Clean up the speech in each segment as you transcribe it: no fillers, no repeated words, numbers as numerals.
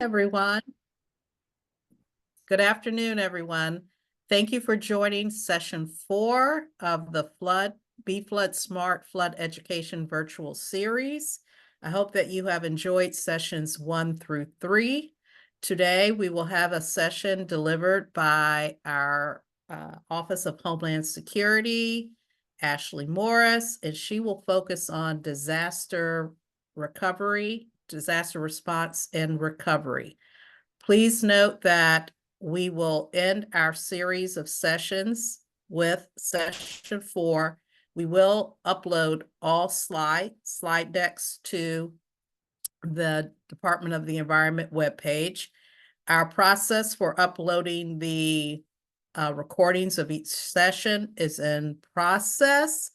Everyone. Good afternoon, everyone. Thank you for joining session 4 of the BFlood Smart Flood Education Virtual Series. I hope that you have enjoyed sessions 1 through 3. Today, we will have a session delivered by our Office of Homeland Security, Ashley Morris, and she will focus on disaster recovery, disaster response, and recovery. Please note that we will end our series of sessions with session 4. We will upload all slide decks to the Department of the Environment webpage. Our process for uploading the recordings of each session is in process.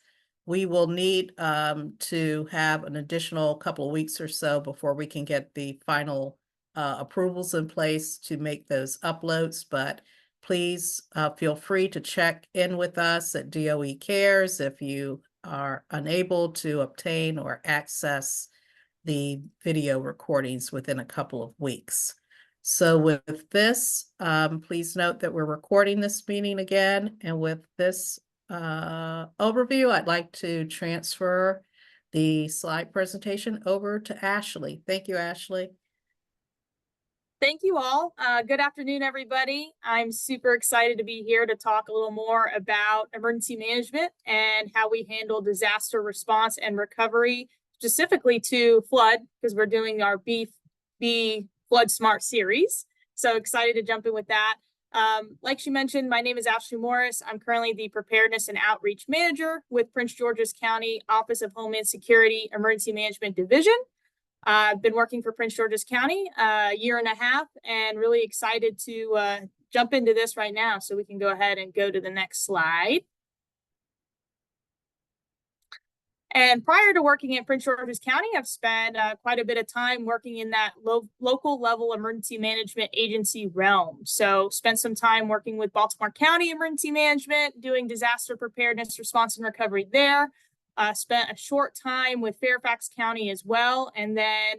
We will need to have an additional couple of weeks or so before we can get the final approvals in place to make those uploads, but please feel free to check in with us at DOE Cares if you are unable to obtain or access the video recordings within a couple of weeks. So with this, please note that we're recording this meeting again, and with this overview, I'd like to transfer the slide presentation over to Ashley. Thank you, Ashley. Thank you all. Good afternoon, everybody. I'm super excited to be here to talk a little more about emergency management and how we handle disaster response and recovery, specifically to flood, because we're doing our Flood Smart series. So excited to jump in with that. Like she mentioned, my name is Ashley Morris. I'm currently the Preparedness and Outreach Manager with Prince George's County Office of Homeland Security Emergency Management Division. I've been working for Prince George's County a year and a half and really excited to jump into this right now. So we can go ahead and go to the next slide. And prior to working at Prince George's County, I've spent quite a bit of time working in that local level emergency management agency realm. So spent some time working with Baltimore County Emergency Management, doing disaster preparedness, response, and recovery there. Spent a short time with Fairfax County as well, and then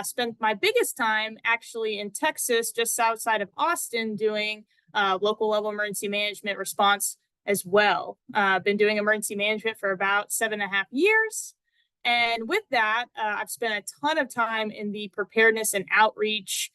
spent my biggest time actually in Texas, just outside of Austin, doing local level emergency management response as well. Been doing emergency management for about 7.5 years. And with that, I've spent a ton of time in the preparedness and outreach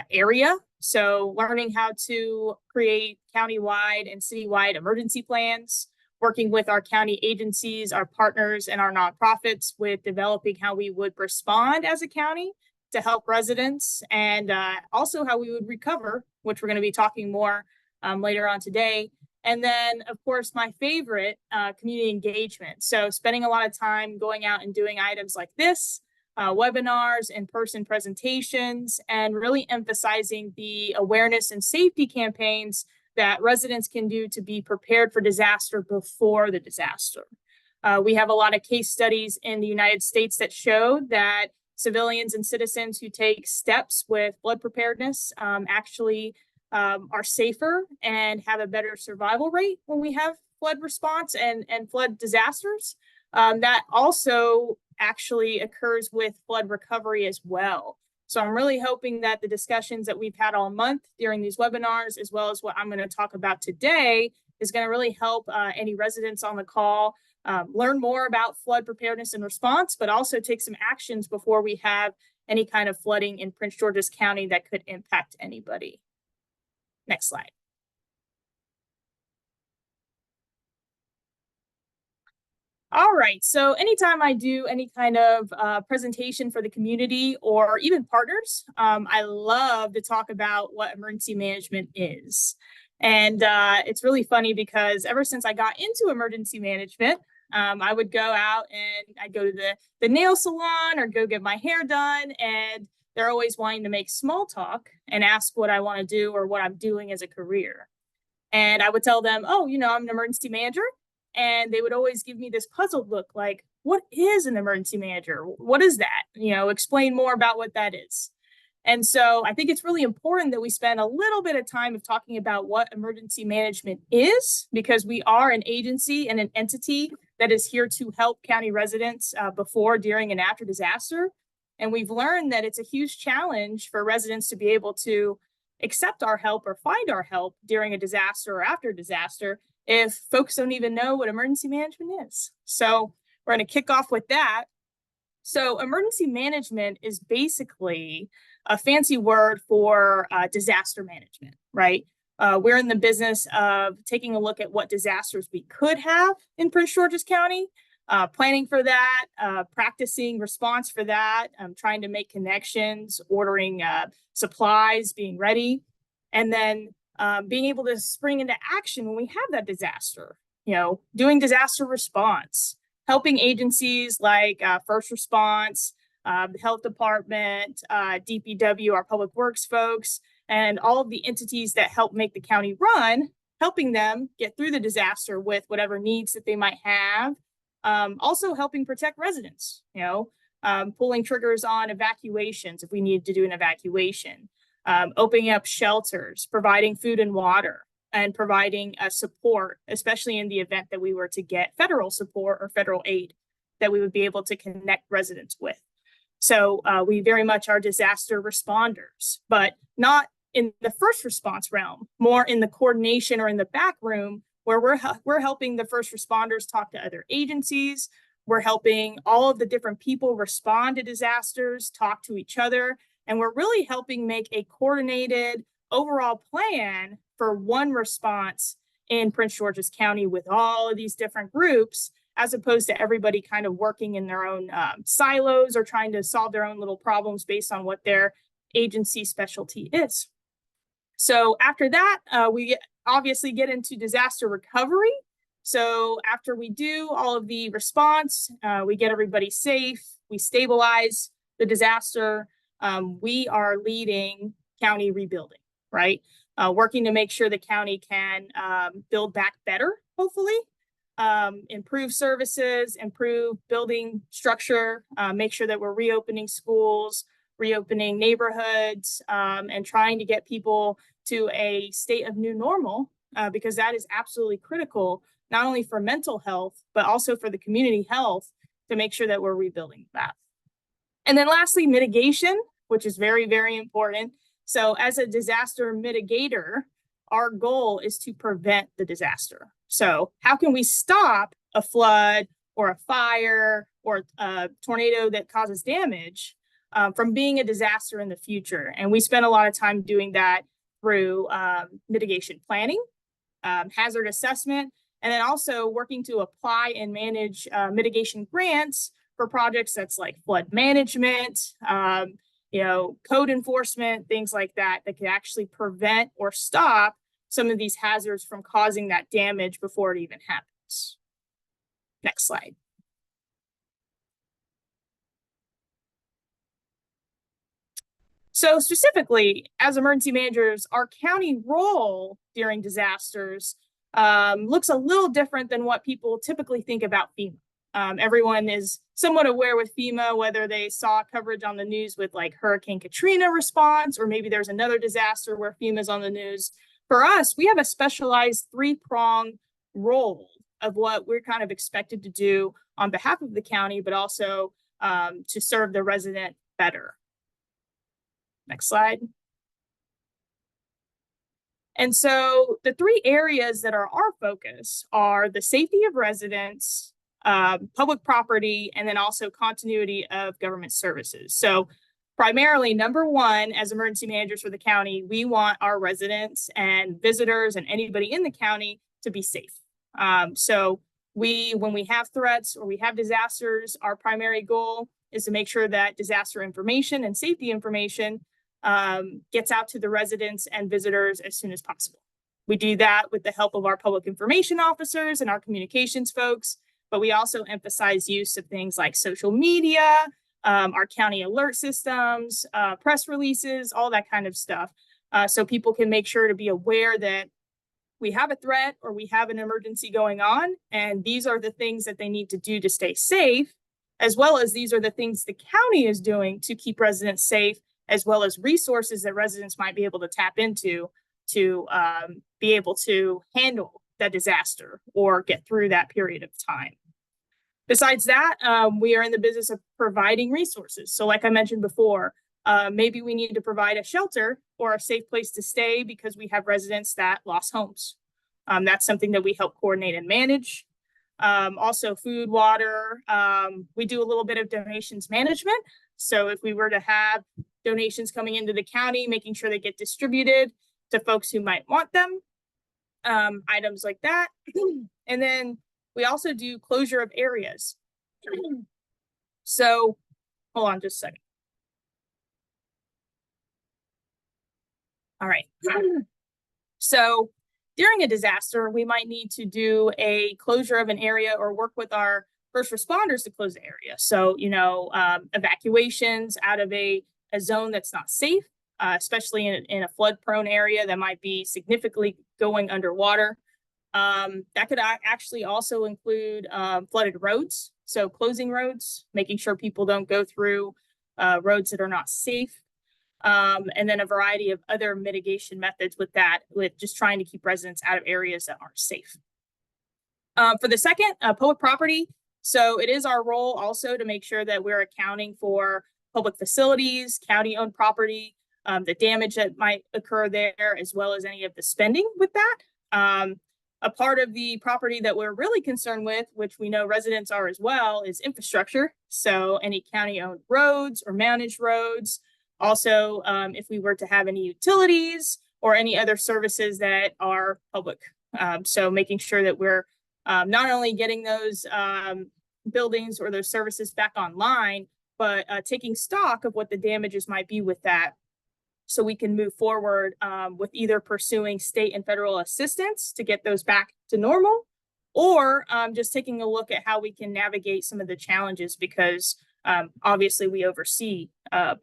area. So learning how to create countywide and citywide emergency plans, working with our county agencies, our partners, and our nonprofits with developing how we would respond as a county to help residents, and also how we would recover, which we're going to be talking more later on today. And then, of course, my favorite, community engagement. So spending a lot of time going out and doing items like this, webinars, in-person presentations, and really emphasizing the awareness and safety campaigns that residents can do to be prepared for disaster before the disaster. We have a lot of case studies in the United States that show that civilians and citizens who take steps with flood preparedness actually are safer and have a better survival rate when we have flood response and flood disasters. That also actually occurs with flood recovery as well. So I'm really hoping that the discussions that we've had all month during these webinars, as well as what I'm going to talk about today, is going to really help any residents on the call learn more about flood preparedness and response, but also take some actions before we have any kind of flooding in Prince George's County that could impact anybody. Next slide. All right, so anytime I do any kind of presentation for the community or even partners, I love to talk about what emergency management is. And it's really funny because ever since I got into emergency management, I would go out and I'd go to the nail salon or go get my hair done, and they're always wanting to make small talk and ask what I want to do or what I'm doing as a career. And I would tell them, oh, you know, I'm an emergency manager. And they would always give me this puzzled look like, what is an emergency manager? What is that? You know, explain more about what that is. And so I think it's really important that we spend a little bit of time of talking about what emergency management is, because we are an agency and an entity that is here to help county residents before, during, and after disaster. And we've learned that it's a huge challenge for residents to be able to accept our help or find our help during a disaster or after disaster if folks don't even know what emergency management is. So we're going to kick off with that. So emergency management is basically a fancy word for disaster management, right? We're in the business of taking a look at what disasters we could have in Prince George's County, planning for that, practicing response for that, trying to make connections, ordering supplies, being ready, and then being able to spring into action when we have that disaster, doing disaster response, helping agencies like First Response, the Health Department, DPW, our Public Works folks, and all of the entities that help make the county run, helping them get through the disaster with whatever needs that they might have. Also helping protect residents, pulling triggers on evacuations if we need to do an evacuation, opening up shelters, providing food and water, and providing support, especially in the event that we were to get federal support or federal aid that we would be able to connect residents with. So we very much are disaster responders, but not in the first response realm, more in the coordination or in the back room where we're helping the first responders talk to other agencies. We're helping all of the different people respond to disasters, talk to each other, and we're really helping make a coordinated overall plan for one response in Prince George's County with all of these different groups, as opposed to everybody kind of working in their own silos or trying to solve their own little problems based on what their agency specialty is. So after that, we obviously get into disaster recovery. So after we do all of the response, we get everybody safe, we stabilize the disaster, we are leading county rebuilding, right? Working to make sure the county can build back better, hopefully, improve services, improve building structure, make sure that we're reopening schools, reopening neighborhoods, and trying to get people to a state of new normal, because that is absolutely critical, not only for mental health, but also for the community health, to make sure that we're rebuilding that. And then lastly, mitigation, which is very, very important. So as a disaster mitigator, our goal is to prevent the disaster. So how can we stop a flood or a fire or a tornado that causes damage from being a disaster in the future? And we spend a lot of time doing that through mitigation planning, hazard assessment, and then also working to apply and manage mitigation grants for projects that's like flood management, code enforcement, things like that, that could actually prevent or stop some of these hazards from causing that damage before it even happens. Next slide. So specifically, as emergency managers, our county role during disasters looks a little different than what people typically think about FEMA. Everyone is somewhat aware with FEMA, whether they saw coverage on the news with like Hurricane Katrina response, or maybe there's another disaster where FEMA's on the news. For us, we have a specialized three-pronged role of what we're kind of expected to do on behalf of the county, but also to serve the resident better. Next slide. And so the three areas that are our focus are the safety of residents, public property, and then also continuity of government services. So primarily, number one, as emergency managers for the county, we want our residents and visitors and anybody in the county to be safe. So when we have threats or we have disasters, our primary goal is to make sure that disaster information and safety information gets out to the residents and visitors as soon as possible. We do that with the help of our public information officers and our communications folks, but we also emphasize use of things like social media, our county alert systems, press releases, all that kind of stuff. So people can make sure to be aware that we have a threat or we have an emergency going on, and these are the things that they need to do to stay safe, as well as these are the things the county is doing to keep residents safe, as well as resources that residents might be able to tap into to be able to handle that disaster or get through that period of time. Besides that, we are in the business of providing resources. So like I mentioned before, maybe we need to provide a shelter or a safe place to stay because we have residents that lost homes. That's something that we help coordinate and manage. Also food, water. We do a little bit of donations management. So if we were to have donations coming into the county, making sure they get distributed to folks who might want them, items like that. And then we also do closure of areas. So hold on just a second. All right. So during a disaster, we might need to do a closure of an area or work with our first responders to close the area. So, evacuations out of a zone that's not safe, especially in a flood prone area that might be significantly going underwater. That could actually also include flooded roads. So closing roads, making sure people don't go through roads that are not safe. And then a variety of other mitigation methods with that, with just trying to keep residents out of areas that aren't safe. For the second, public property. So it is our role also to make sure that we're accounting for public facilities, county-owned property, the damage that might occur there, as well as any of the spending with that. A part of the property that we're really concerned with, which we know residents are as well, is infrastructure. So any county-owned roads or managed roads. Also, if we were to have any utilities or any other services that are public. So making sure that we're not only getting those buildings or those services back online, but taking stock of what the damages might be with that, so we can move forward with either pursuing state and federal assistance to get those back to normal, or just taking a look at how we can navigate some of the challenges, because obviously we oversee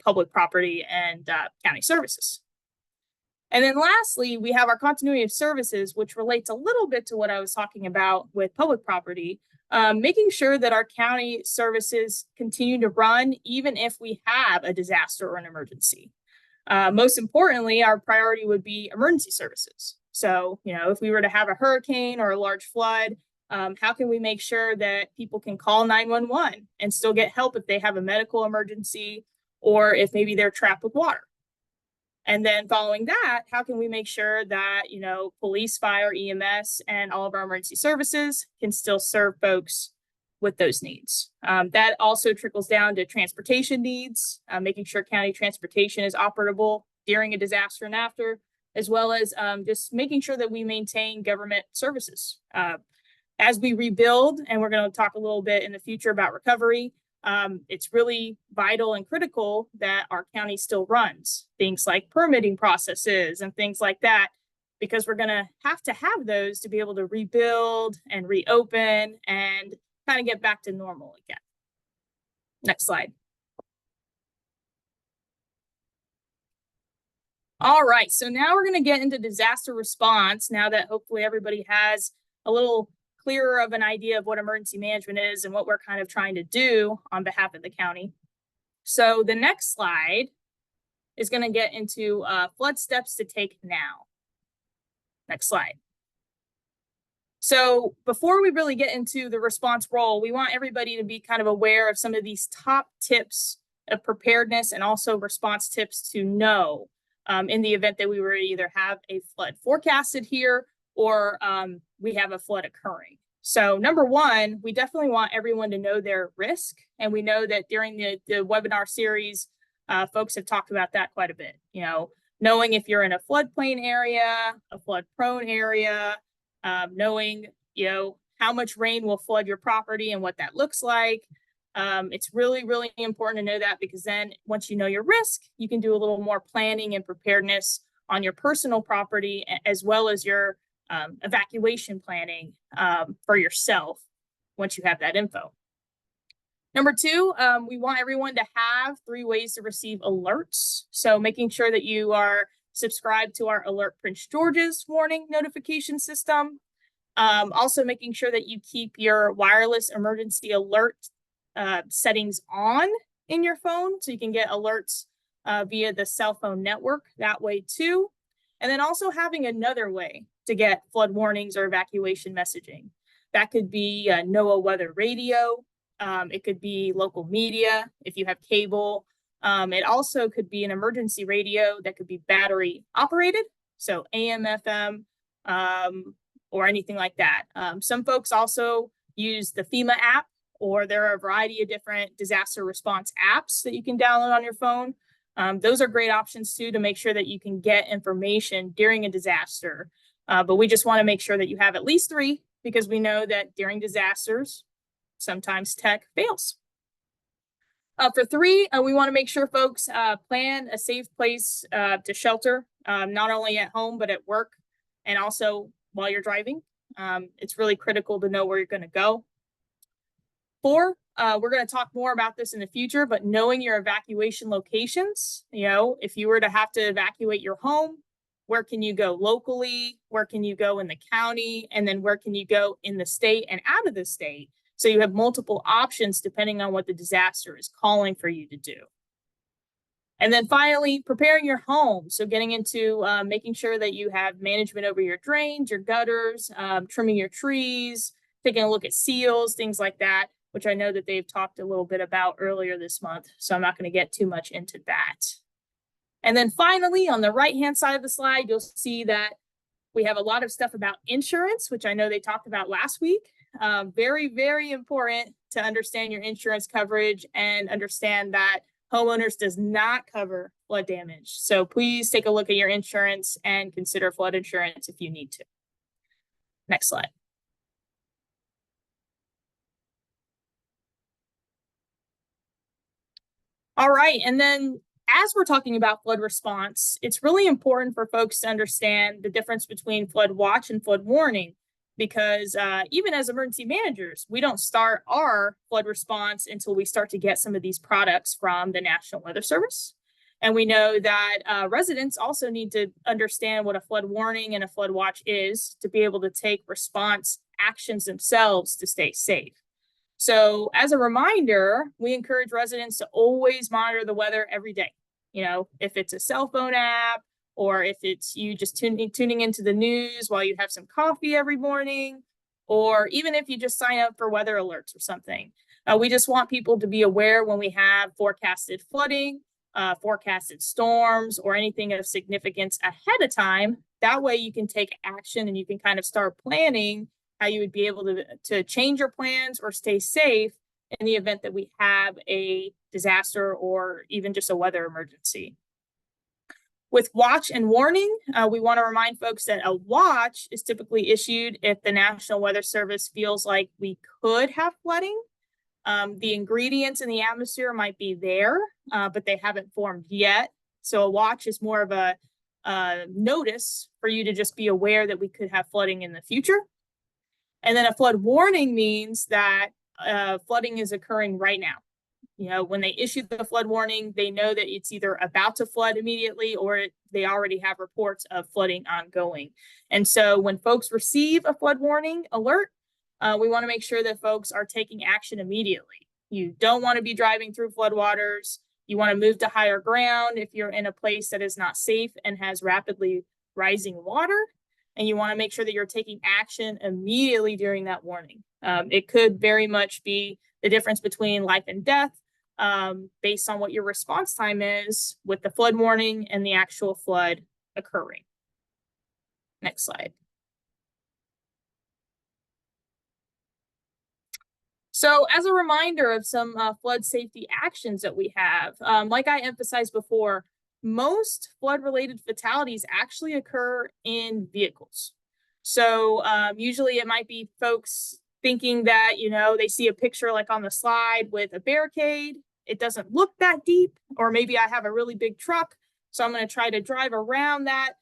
public property and county services. And then lastly, we have our continuity of services, which relates a little bit to what I was talking about with public property, making sure that our county services continue to run even if we have a disaster or an emergency. Most importantly, our priority would be emergency services. So, if we were to have a hurricane or a large flood, how can we make sure that people can call 911 and still get help if they have a medical emergency, or if maybe they're trapped with water? And then following that, how can we make sure that, police, fire, EMS, and all of our emergency services can still serve folks with those needs? That also trickles down to transportation needs, making sure county transportation is operable during a disaster and after, as well as just making sure that we maintain government services. As we rebuild, and we're going to talk a little bit in the future about recovery, it's really vital and critical that our county still runs things like permitting processes and things like that, because we're going to have those to be able to rebuild and reopen and kind of get back to normal again. Next slide. All right, so now we're going to get into disaster response, now that hopefully everybody has a little clearer of an idea of what emergency management is and what we're kind of trying to do on behalf of the county. So the next slide is going to get into flood steps to take now. Next slide. So before we really get into the response role, we want everybody to be kind of aware of some of these top tips of preparedness and also response tips to know in the event that we were to either have a flood forecasted here or we have a flood occurring. So number one, we definitely want everyone to know their risk. And we know that during the webinar series, folks have talked about that quite a bit. Knowing if you're in a floodplain area, a flood prone area, knowing, how much rain will flood your property and what that looks like. It's really, really important to know that, because then once you know your risk, you can do a little more planning and preparedness on your personal property, as well as your evacuation planning for yourself once you have that info. Number two, we want everyone to have 3 ways to receive alerts. So making sure that you are subscribed to our Alert Prince George's warning notification system. Also making sure that you keep your wireless emergency alert settings on in your phone, so you can get alerts via the cell phone network that way too. And then also having another way to get flood warnings or evacuation messaging. That could be NOAA weather radio, It could be local media if you have cable. It also could be an emergency radio that could be battery operated, so AM, FM, or anything like that. Some folks also use the FEMA app, or there are a variety of different disaster response apps that you can download on your phone. Those are great options too, to make sure that you can get information during a disaster. But we just want to make sure that you have at least 3, because we know that during disasters, sometimes tech fails. For 3, we want to make sure folks plan a safe place to shelter, not only at home, but at work, and also while you're driving. It's really critical to know where you're going to go. 4, we're going to talk more about this in the future, but knowing your evacuation locations, if you were to have to evacuate your home, where can you go locally? Where can you go in the county? And then where can you go in the state and out of the state? So you have multiple options depending on what the disaster is calling for you to do. And then finally, preparing your home. So getting into making sure that you have management over your drains, your gutters, trimming your trees, taking a look at seals, things like that, which I know that they've talked a little bit about earlier this month. So I'm not going to get too much into that. And then finally, on the right-hand side of the slide, you'll see that we have a lot of stuff about insurance, which I know they talked about last week. Very, very important to understand your insurance coverage and understand that homeowners does not cover flood damage. So please take a look at your insurance and consider flood insurance if you need to. Next slide. All right, and then as we're talking about flood response, it's really important for folks to understand the difference between flood watch and flood warning, because even as emergency managers, we don't start our flood response until we start to get some of these products from the National Weather Service. And we know that residents also need to understand what a flood warning and a flood watch is to be able to take response actions themselves to stay safe. So as a reminder, we encourage residents to always monitor the weather every day. If it's a cell phone app, or if it's you just tuning into the news while you have some coffee every morning, or even if you just sign up for weather alerts or something. We just want people to be aware when we have forecasted flooding, forecasted storms, or anything of significance ahead of time. That way you can take action and you can kind of start planning how you would be able to change your plans or stay safe in the event that we have a disaster or even just a weather emergency. With watch and warning, we want to remind folks that a watch is typically issued if the National Weather Service feels like we could have flooding. The ingredients in the atmosphere might be there, but they haven't formed yet. So a watch is more of a notice for you to just be aware that we could have flooding in the future. And then a flood warning means that flooding is occurring right now. When they issue the flood warning, they know that it's either about to flood immediately or they already have reports of flooding ongoing. And so when folks receive a flood warning alert, we want to make sure that folks are taking action immediately. You don't want to be driving through floodwaters. You want to move to higher ground if you're in a place that is not safe and has rapidly rising water. And you want to make sure that you're taking action immediately during that warning. It could very much be the difference between life and death based on what your response time is with the flood warning and the actual flood occurring. Next slide. So as a reminder of some flood safety actions that we have, like I emphasized before, most flood-related fatalities actually occur in vehicles. So usually it might be folks thinking that, they see a picture like on the slide with a barricade. It doesn't look that deep, or maybe I have a really big truck, so I'm going to try to drive around that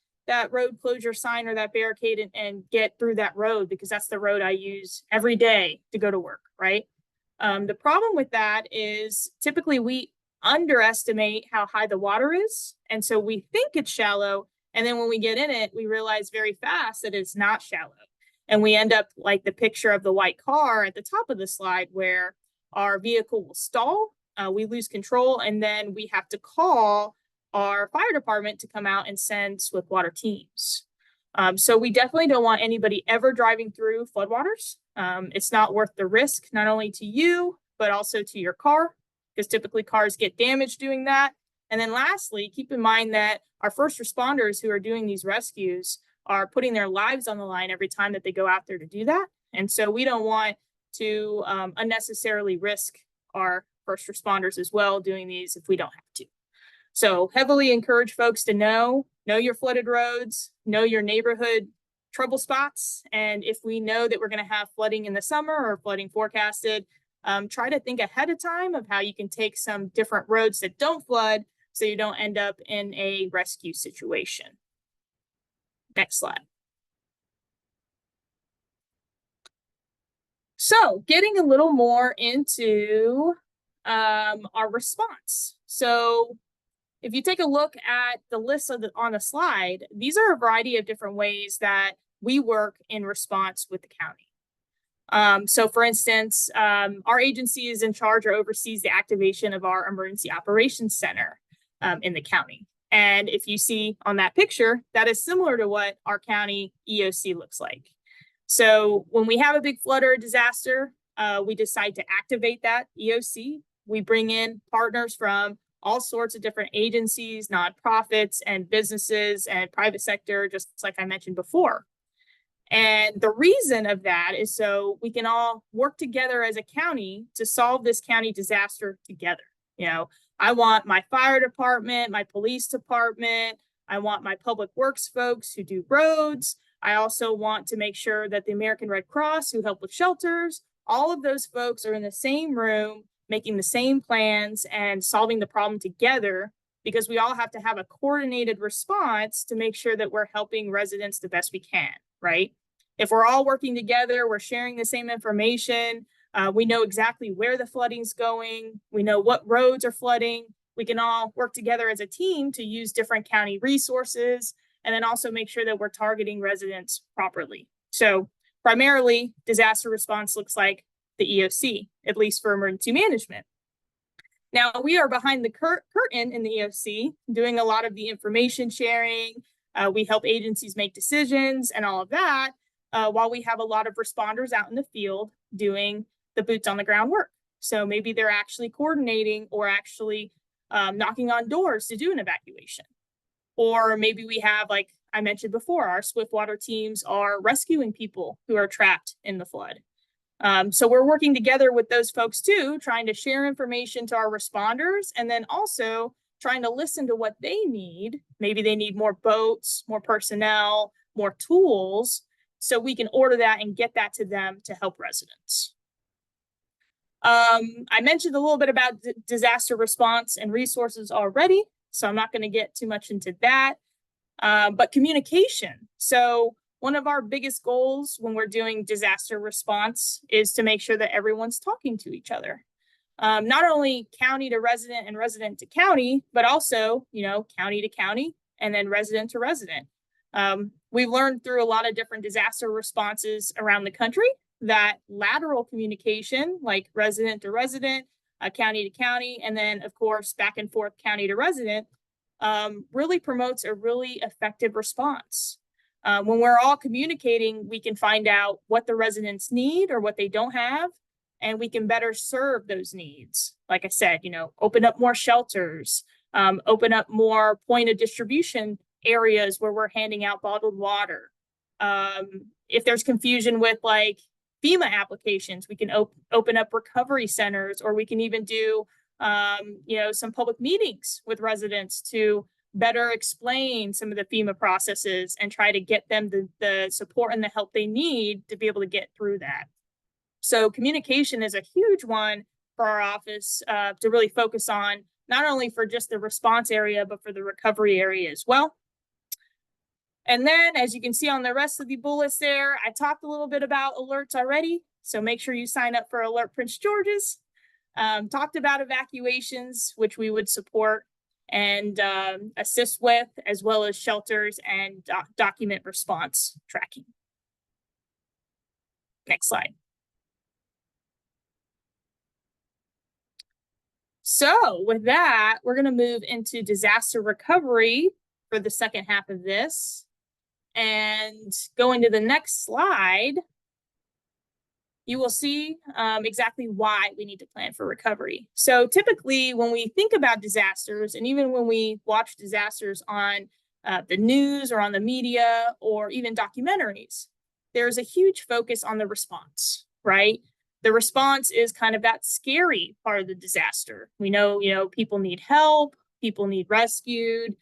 road closure sign or that barricade and get through that road because that's the road I use every day to go to work, right? The problem with that is typically we underestimate how high the water is. And so we think it's shallow. And then when we get in it, we realize very fast that it's not shallow. And we end up like the picture of the white car at the top of the slide where our vehicle will stall, we lose control, and then we have to call our fire department to come out and send swift water teams. So we definitely don't want anybody ever driving through floodwaters. It's not worth the risk, not only to you, but also to your car, because typically cars get damaged doing that. And then lastly, keep in mind that our first responders who are doing these rescues are putting their lives on the line every time that they go out there to do that. And so we don't want to unnecessarily risk our first responders as well doing these if we don't have to. So heavily encourage folks to know your flooded roads, know your neighborhood trouble spots. And if we know that we're going to have flooding in the summer or flooding forecasted, try to think ahead of time of how you can take some different roads that don't flood so you don't end up in a rescue situation. Next slide. So getting a little more into our response. So if you take a look at the list on the slide, these are a variety of different ways that we work in response with the county. So for instance, our agency is in charge or oversees the activation of our Emergency Operations Center in the county. And if you see on that picture, that is similar to what our county EOC looks like. So when we have a big flood or a disaster, we decide to activate that EOC. We bring in partners from all sorts of different agencies, nonprofits, and businesses and private sector, just like I mentioned before. And the reason of that is so we can all work together as a county to solve this county disaster together. You know, I want my fire department, my police department, I want my public works folks who do roads. I also want to make sure that the American Red Cross, who help with shelters, all of those folks are in the same room, making the same plans and solving the problem together, because we all have to have a coordinated response to make sure that we're helping residents the best we can, right? If we're all working together, we're sharing the same information, we know exactly where the flooding's going, we know what roads are flooding, we can all work together as a team to use different county resources, and then also make sure that we're targeting residents properly. So primarily, disaster response looks like the EOC, at least for emergency management. Now, we are behind the curtain in the EOC, doing a lot of the information sharing. We help agencies make decisions and all of that, while we have a lot of responders out in the field doing the boots on the ground work. So maybe they're actually coordinating or actually knocking on doors to do an evacuation. Or maybe we have, like I mentioned before, our Swiftwater teams are rescuing people who are trapped in the flood. So we're working together with those folks too, trying to share information to our responders, and then also trying to listen to what they need. Maybe they need more boats, more personnel, more tools, so we can order that and get that to them to help residents. I mentioned a little bit about disaster response and resources already, so I'm not going to get too much into that. But communication. So one of our biggest goals when we're doing disaster response is to make sure that everyone's talking to each other. Not only county to resident and resident to county, but also, you know, county to county and then resident to resident. We've learned through a lot of different disaster responses around the country that lateral communication, like resident to resident, county to county, and then of course back and forth county to resident, really promotes a really effective response. When we're all communicating, we can find out what the residents need or what they don't have, and we can better serve those needs. Like I said, you know, open up more shelters, open up more point of distribution areas where we're handing out bottled water. If there's confusion with like FEMA applications, we can open up recovery centers, or we can even do, you know, some public meetings with residents to better explain some of the FEMA processes and try to get them the support and the help they need to be able to get through that. So communication is a huge one for our office to really focus on, not only for just the response area, but for the recovery area as well. And then, as you can see on the rest of the bullets there, I talked a little bit about alerts already. So make sure you sign up for Alert Prince George's. Talked about evacuations, which we would support and assist with, as well as shelters and document response tracking. Next slide. So with that, we're going to move into disaster recovery for the second half of this. And going to the next slide, you will see exactly why we need to plan for recovery. So typically when we think about disasters, and even when we watch disasters on the news or on the media or even documentaries, there's a huge focus on the response, right? The response is kind of that scary part of the disaster. We know, people need help, people need rescued,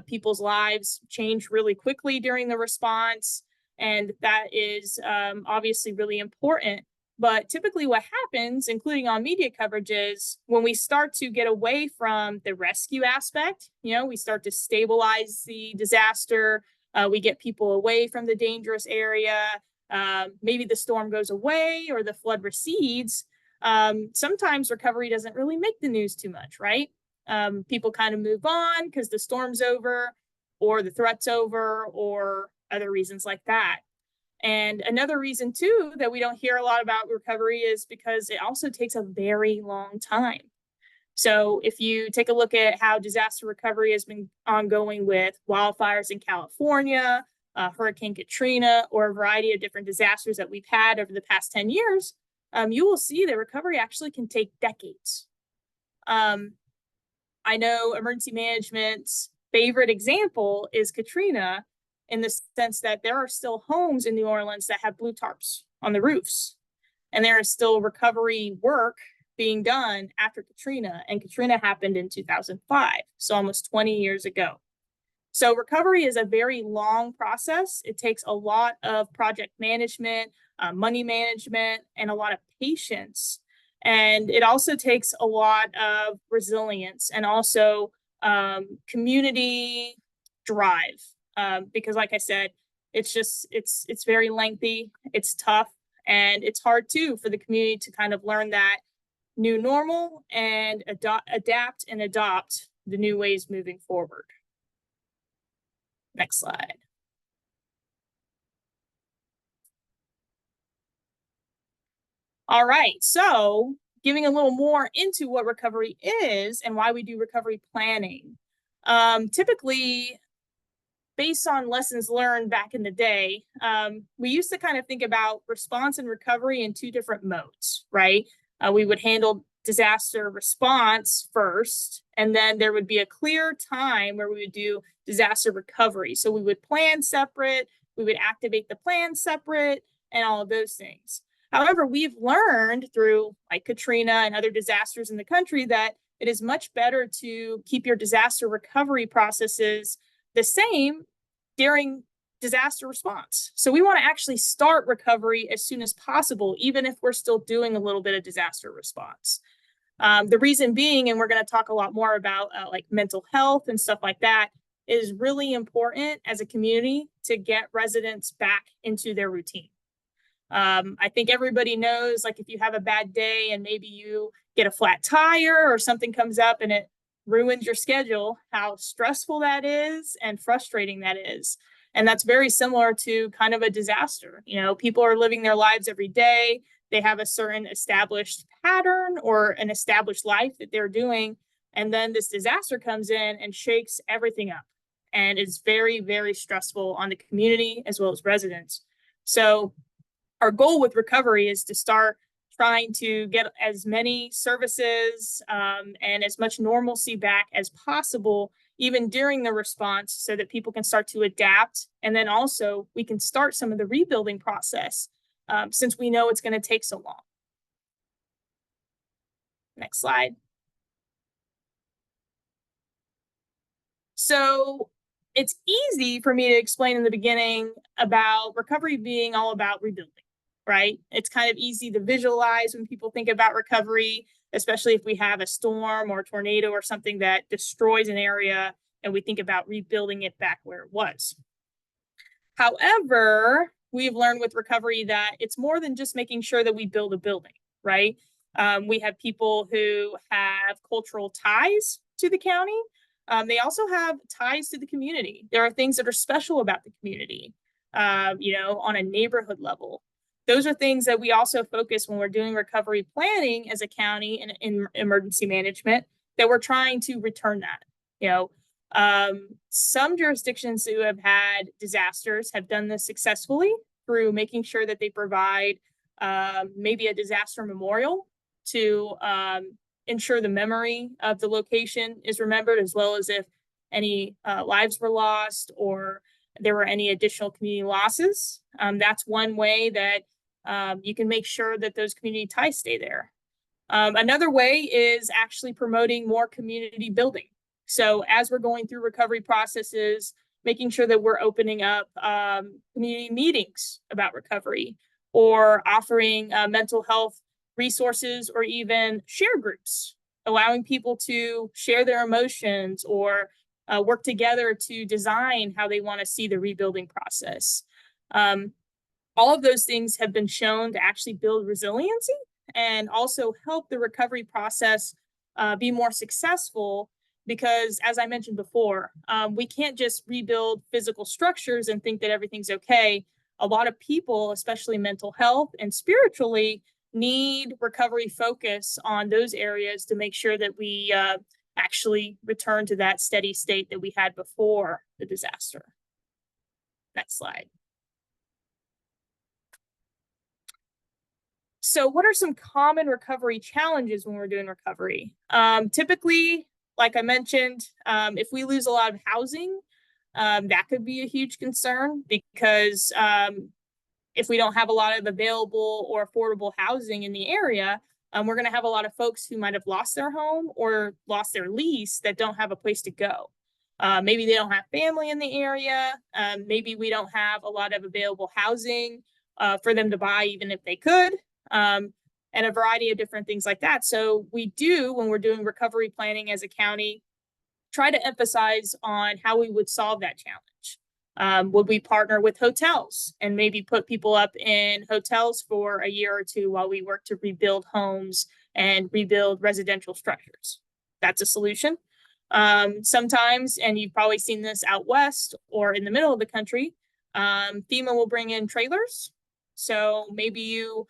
people's lives change really quickly during the response. And that is obviously really important. But typically what happens, including on media coverage, is when we start to get away from the rescue aspect, we start to stabilize the disaster, we get people away from the dangerous area, maybe the storm goes away or the flood recedes. Sometimes recovery doesn't really make the news too much, right? People kind of move on because the storm's over or the threat's over or other reasons like that. And another reason too that we don't hear a lot about recovery is because it also takes a very long time. So if you take a look at how disaster recovery has been ongoing with wildfires in California, Hurricane Katrina, or a variety of different disasters that we've had over the past 10 years, you will see that recovery actually can take decades. I know emergency management's favorite example is Katrina, in the sense that there are still homes in New Orleans that have blue tarps on the roofs. And there is still recovery work being done after Katrina. And Katrina happened in 2005, so almost 20 years ago. So recovery is a very long process. It takes a lot of project management, money management, and a lot of patience. And it also takes a lot of resilience and also community drive. Because like I said, it's very lengthy, it's tough, and it's hard too for the community to kind of learn that new normal and adapt and adopt the new ways moving forward. Next slide. All right, so giving a little more into what recovery is and why we do recovery planning. Typically, based on lessons learned back in the day, we used to kind of think about response and recovery in two different modes, right? We would handle disaster response first, and then there would be a clear time where we would do disaster recovery. So we would plan separate, we would activate the plan separate, and all of those things. However, we've learned through like Katrina and other disasters in the country that it is much better to keep your disaster recovery processes the same during disaster response. So we want to actually start recovery as soon as possible, even if we're still doing a little bit of disaster response. The reason being, and we're going to talk a lot more about like mental health and stuff like that, is really important as a community to get residents back into their routine. I think everybody knows, like if you have a bad day and maybe you get a flat tire or something comes up and it ruins your schedule, how stressful that is and frustrating that is. And that's very similar to kind of a disaster. People are living their lives every day. They have a certain established pattern or an established life that they're doing. And then this disaster comes in and shakes everything up. And it's very, very stressful on the community as well as residents. So our goal with recovery is to start trying to get as many services and as much normalcy back as possible, even during the response, so that people can start to adapt. And then also we can start some of the rebuilding process since we know it's going to take so long. Next slide. So it's easy for me to explain in the beginning about recovery being all about rebuilding. Right? It's kind of easy to visualize when people think about recovery, especially if we have a storm or a tornado or something that destroys an area and we think about rebuilding it back where it was. However, we've learned with recovery that it's more than just making sure that we build a building, right? We have people who have cultural ties to the county. They also have ties to the community. There are things that are special about the community, on a neighborhood level. Those are things that we also focus when we're doing recovery planning as a county and in emergency management, that we're trying to return that. Some jurisdictions who have had disasters have done this successfully through making sure that they provide maybe a disaster memorial to ensure the memory of the location is remembered, as well as if any lives were lost or there were any additional community losses. That's one way that you can make sure that those community ties stay there. Another way is actually promoting more community building. So as we're going through recovery processes, making sure that we're opening up community meetings about recovery, or offering mental health resources, or even share groups, allowing people to share their emotions or work together to design how they want to see the rebuilding process. All of those things have been shown to actually build resiliency and also help the recovery process be more successful, because as I mentioned before, we can't just rebuild physical structures and think that everything's okay. A lot of people, especially mental health and spiritually, need recovery focus on those areas to make sure that we actually return to that steady state that we had before the disaster. Next slide. So what are some common recovery challenges when we're doing recovery? Typically, like I mentioned, if we lose a lot of housing, that could be a huge concern, because if we don't have a lot of available or affordable housing in the area, we're going to have a lot of folks who might have lost their home or lost their lease that don't have a place to go. Maybe they don't have family in the area. Maybe we don't have a lot of available housing for them to buy, even if they could. And a variety of different things like that. So we do, when we're doing recovery planning as a county, try to emphasize on how we would solve that challenge. Would we partner with hotels and maybe put people up in hotels for a year or two while we work to rebuild homes and rebuild residential structures? That's a solution. Sometimes, and you've probably seen this out west or in the middle of the country, FEMA will bring in trailers. So maybe you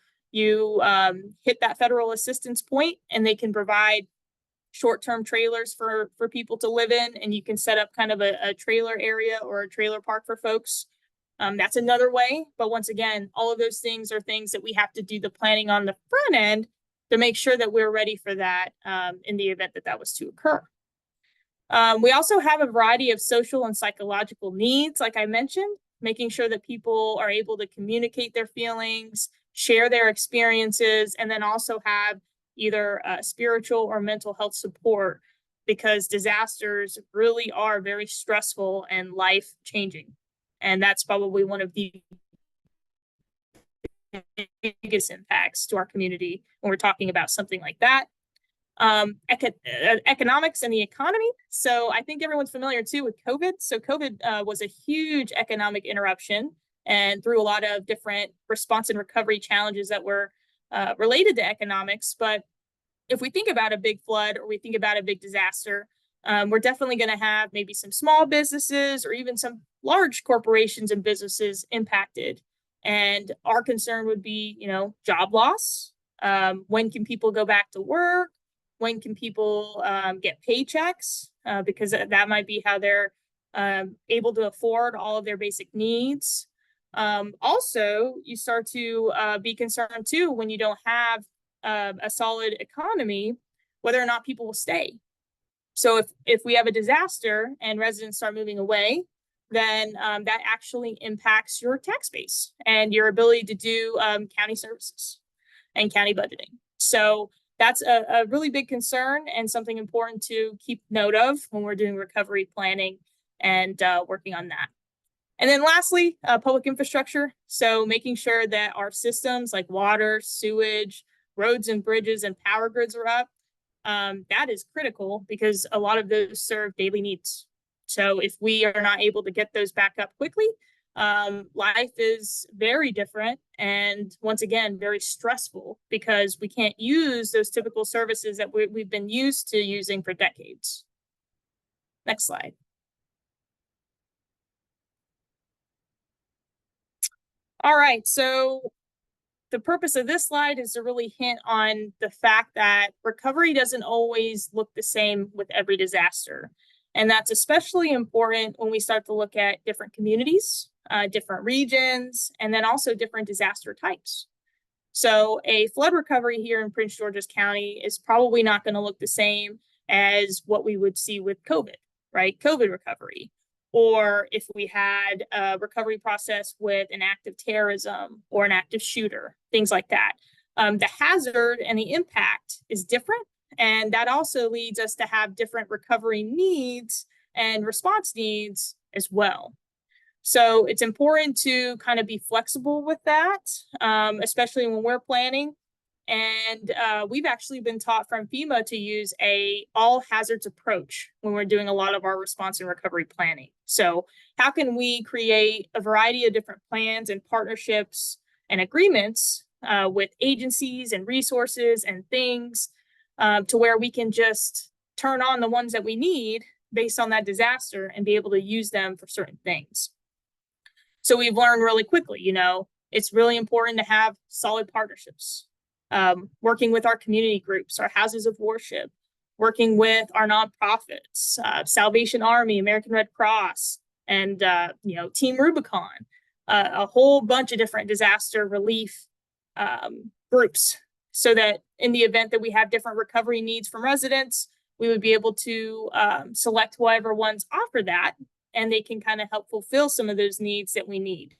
hit that federal assistance point and they can provide short-term trailers for people to live in, and you can set up kind of a trailer area or a trailer park for folks. That's another way. But once again, all of those things are things that we have to do the planning on the front end to make sure that we're ready for that in the event that that was to occur. We also have a variety of social and psychological needs, like I mentioned, making sure that people are able to communicate their feelings, share their experiences, and then also have either spiritual or mental health support, because disasters really are very stressful and life-changing. And that's probably one of the biggest impacts to our community when we're talking about something like that. Economics and the economy. So I think everyone's familiar too with COVID. So COVID was a huge economic interruption and threw a lot of different response and recovery challenges that were related to economics. But if we think about a big flood or we think about a big disaster, we're definitely going to have maybe some small businesses or even some large corporations and businesses impacted. And our concern would be, job loss. When can people go back to work? When can people get paychecks? Because that might be how they're able to afford all of their basic needs. Also, you start to be concerned too when you don't have a solid economy, whether or not people will stay. So if we have a disaster and residents start moving away, then that actually impacts your tax base and your ability to do county services and county budgeting. So that's a really big concern and something important to keep note of when we're doing recovery planning and working on that. And then lastly, public infrastructure. So making sure that our systems like water, sewage, roads and bridges and power grids are up. That is critical because a lot of those serve daily needs. So if we are not able to get those back up quickly, life is very different and once again, very stressful because we can't use those typical services that we've been used to using for decades. Next slide. All right, so the purpose of this slide is to really hint on the fact that recovery doesn't always look the same with every disaster. And that's especially important when we start to look at different communities, different regions, and then also different disaster types. So a flood recovery here in Prince George's County is probably not going to look the same as what we would see with COVID, right? COVID recovery. Or if we had a recovery process with an act of terrorism or an active shooter, things like that. The hazard and the impact is different. And that also leads us to have different recovery needs and response needs as well. So it's important to kind of be flexible with that, especially when we're planning. And we've actually been taught from FEMA to use a all hazards approach when we're doing a lot of our response and recovery planning. So how can we create a variety of different plans and partnerships and agreements with agencies and resources and things to where we can just turn on the ones that we need based on that disaster and be able to use them for certain things. So we've learned really quickly, it's really important to have solid partnerships, working with our community groups, our houses of worship, working with our nonprofits, Salvation Army, American Red Cross, and, Team Rubicon, a whole bunch of different disaster relief groups, so that in the event that we have different recovery needs from residents, we would be able to select whatever ones offer that, and they can kind of help fulfill some of those needs that we need.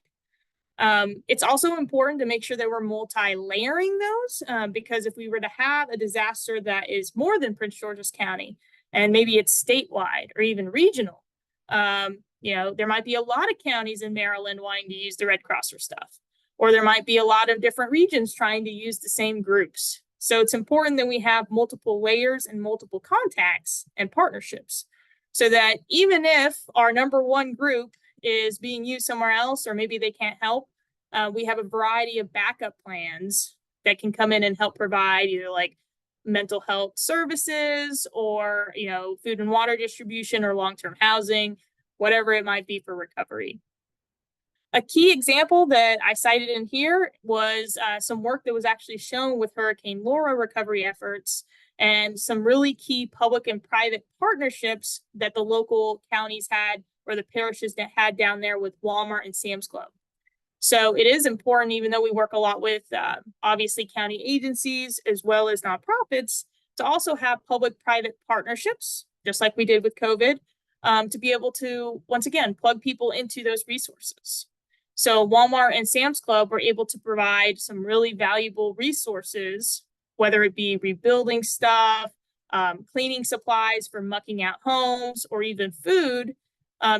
It's also important to make sure that we're multi-layering those, because if we were to have a disaster that is more than Prince George's County, and maybe it's statewide or even regional, there might be a lot of counties in Maryland wanting to use the Red Cross for stuff, or there might be a lot of different regions trying to use the same groups. So it's important that we have multiple layers and multiple contacts and partnerships, so that even if our number one group is being used somewhere else, or maybe they can't help, we have a variety of backup plans that can come in and help provide either like mental health services or, food and water distribution or long-term housing, whatever it might be for recovery. A key example that I cited in here was some work that was actually shown with Hurricane Laura recovery efforts, and some really key public and private partnerships that the local counties had, or the parishes that had down there with Walmart and Sam's Club. So it is important, even though we work a lot with obviously county agencies as well as nonprofits, to also have public-private partnerships, just like we did with COVID, to be able to, once again, plug people into those resources. So Walmart and Sam's Club were able to provide some really valuable resources, whether it be rebuilding stuff, cleaning supplies for mucking out homes, or even food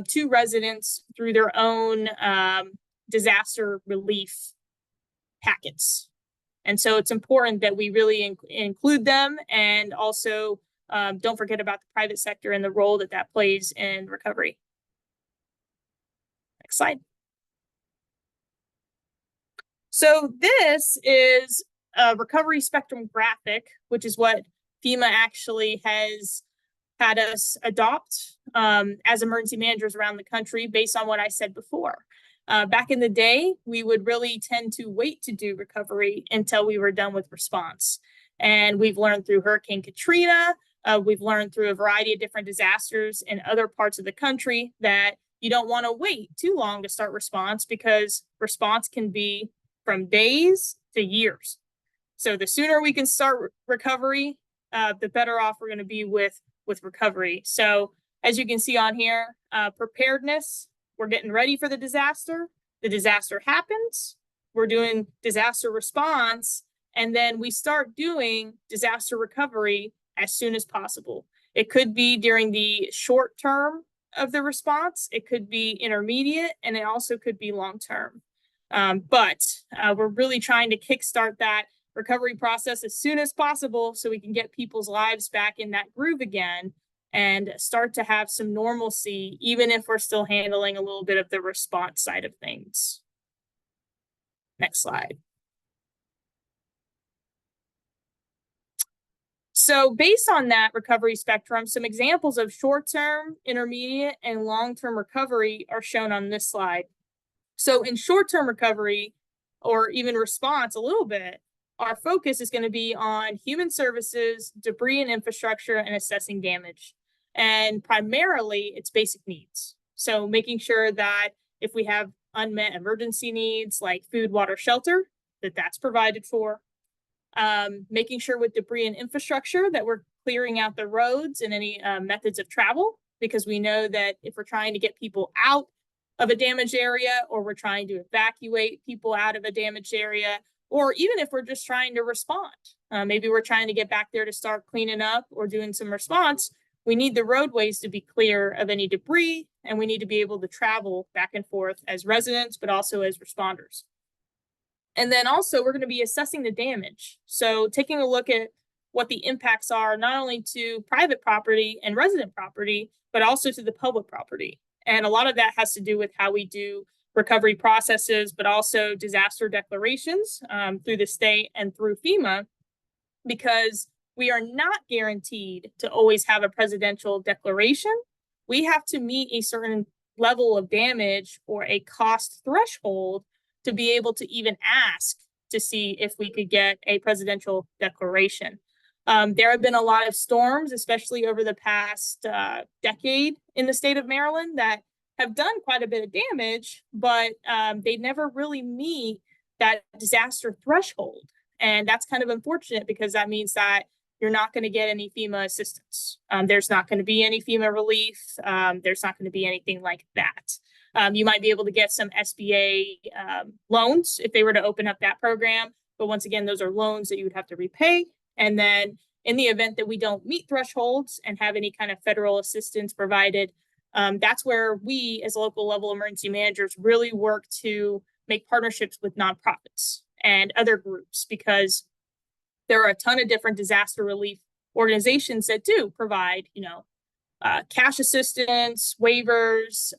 to residents through their own disaster relief packets. And so it's important that we really include them, and also don't forget about the private sector and the role that that plays in recovery. Next slide. So this is a recovery spectrum graphic, which is what FEMA actually has had us adopt as emergency managers around the country, based on what I said before. Back in the day, we would really tend to wait to do recovery until we were done with response. And we've learned through Hurricane Katrina, we've learned through a variety of different disasters in other parts of the country that you don't want to wait too long to start response, because response can be from days to years. So the sooner we can start recovery, the better off we're going to be with recovery. So as you can see on here, preparedness, we're getting ready for the disaster happens, we're doing disaster response, and then we start doing disaster recovery as soon as possible. It could be during the short term of the response, it could be intermediate, and it also could be long term. But we're really trying to kickstart that recovery process as soon as possible, so we can get people's lives back in that groove again and start to have some normalcy, even if we're still handling a little bit of the response side of things. Next slide. So based on that recovery spectrum, some examples of short-term, intermediate, and long-term recovery are shown on this slide. So in short-term recovery, or even response a little bit, our focus is going to be on human services, debris and infrastructure, and assessing damage. And primarily, it's basic needs. So making sure that if we have unmet emergency needs like food, water, shelter, that's provided for. Making sure with debris and infrastructure that we're clearing out the roads and any methods of travel, because we know that if we're trying to get people out of a damaged area, or we're trying to evacuate people out of a damaged area, or even if we're just trying to respond, maybe we're trying to get back there to start cleaning up or doing some response, we need the roadways to be clear of any debris, and we need to be able to travel back and forth as residents, but also as responders. And then also we're going to be assessing the damage. So taking a look at what the impacts are, not only to private property and resident property, but also to the public property. And a lot of that has to do with how we do recovery processes, but also disaster declarations through the state and through FEMA, because we are not guaranteed to always have a presidential declaration. We have to meet a certain level of damage or a cost threshold to be able to even ask to see if we could get a presidential declaration. There have been a lot of storms, especially over the past decade in the state of Maryland, that have done quite a bit of damage, but they never really meet that disaster threshold. And that's kind of unfortunate, because that means that you're not going to get any FEMA assistance. There's not going to be any FEMA relief. There's not going to be anything like that. You might be able to get some SBA loans if they were to open up that program. But once again, those are loans that you would have to repay. And then in the event that we don't meet thresholds and have any kind of federal assistance provided, that's where we as local level emergency managers really work to make partnerships with nonprofits and other groups, because there are a ton of different disaster relief organizations that do provide, cash assistance, waivers,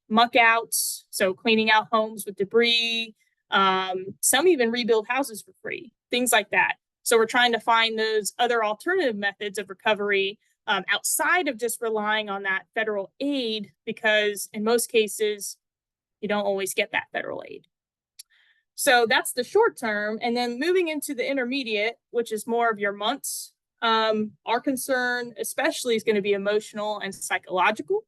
muck outs, so cleaning out homes with debris. Some even rebuild houses for free, things like that. So we're trying to find those other alternative methods of recovery outside of just relying on that federal aid, because in most cases, you don't always get that federal aid. So that's the short term. And then moving into the intermediate, which is more of your months, our concern especially is going to be emotional and psychological.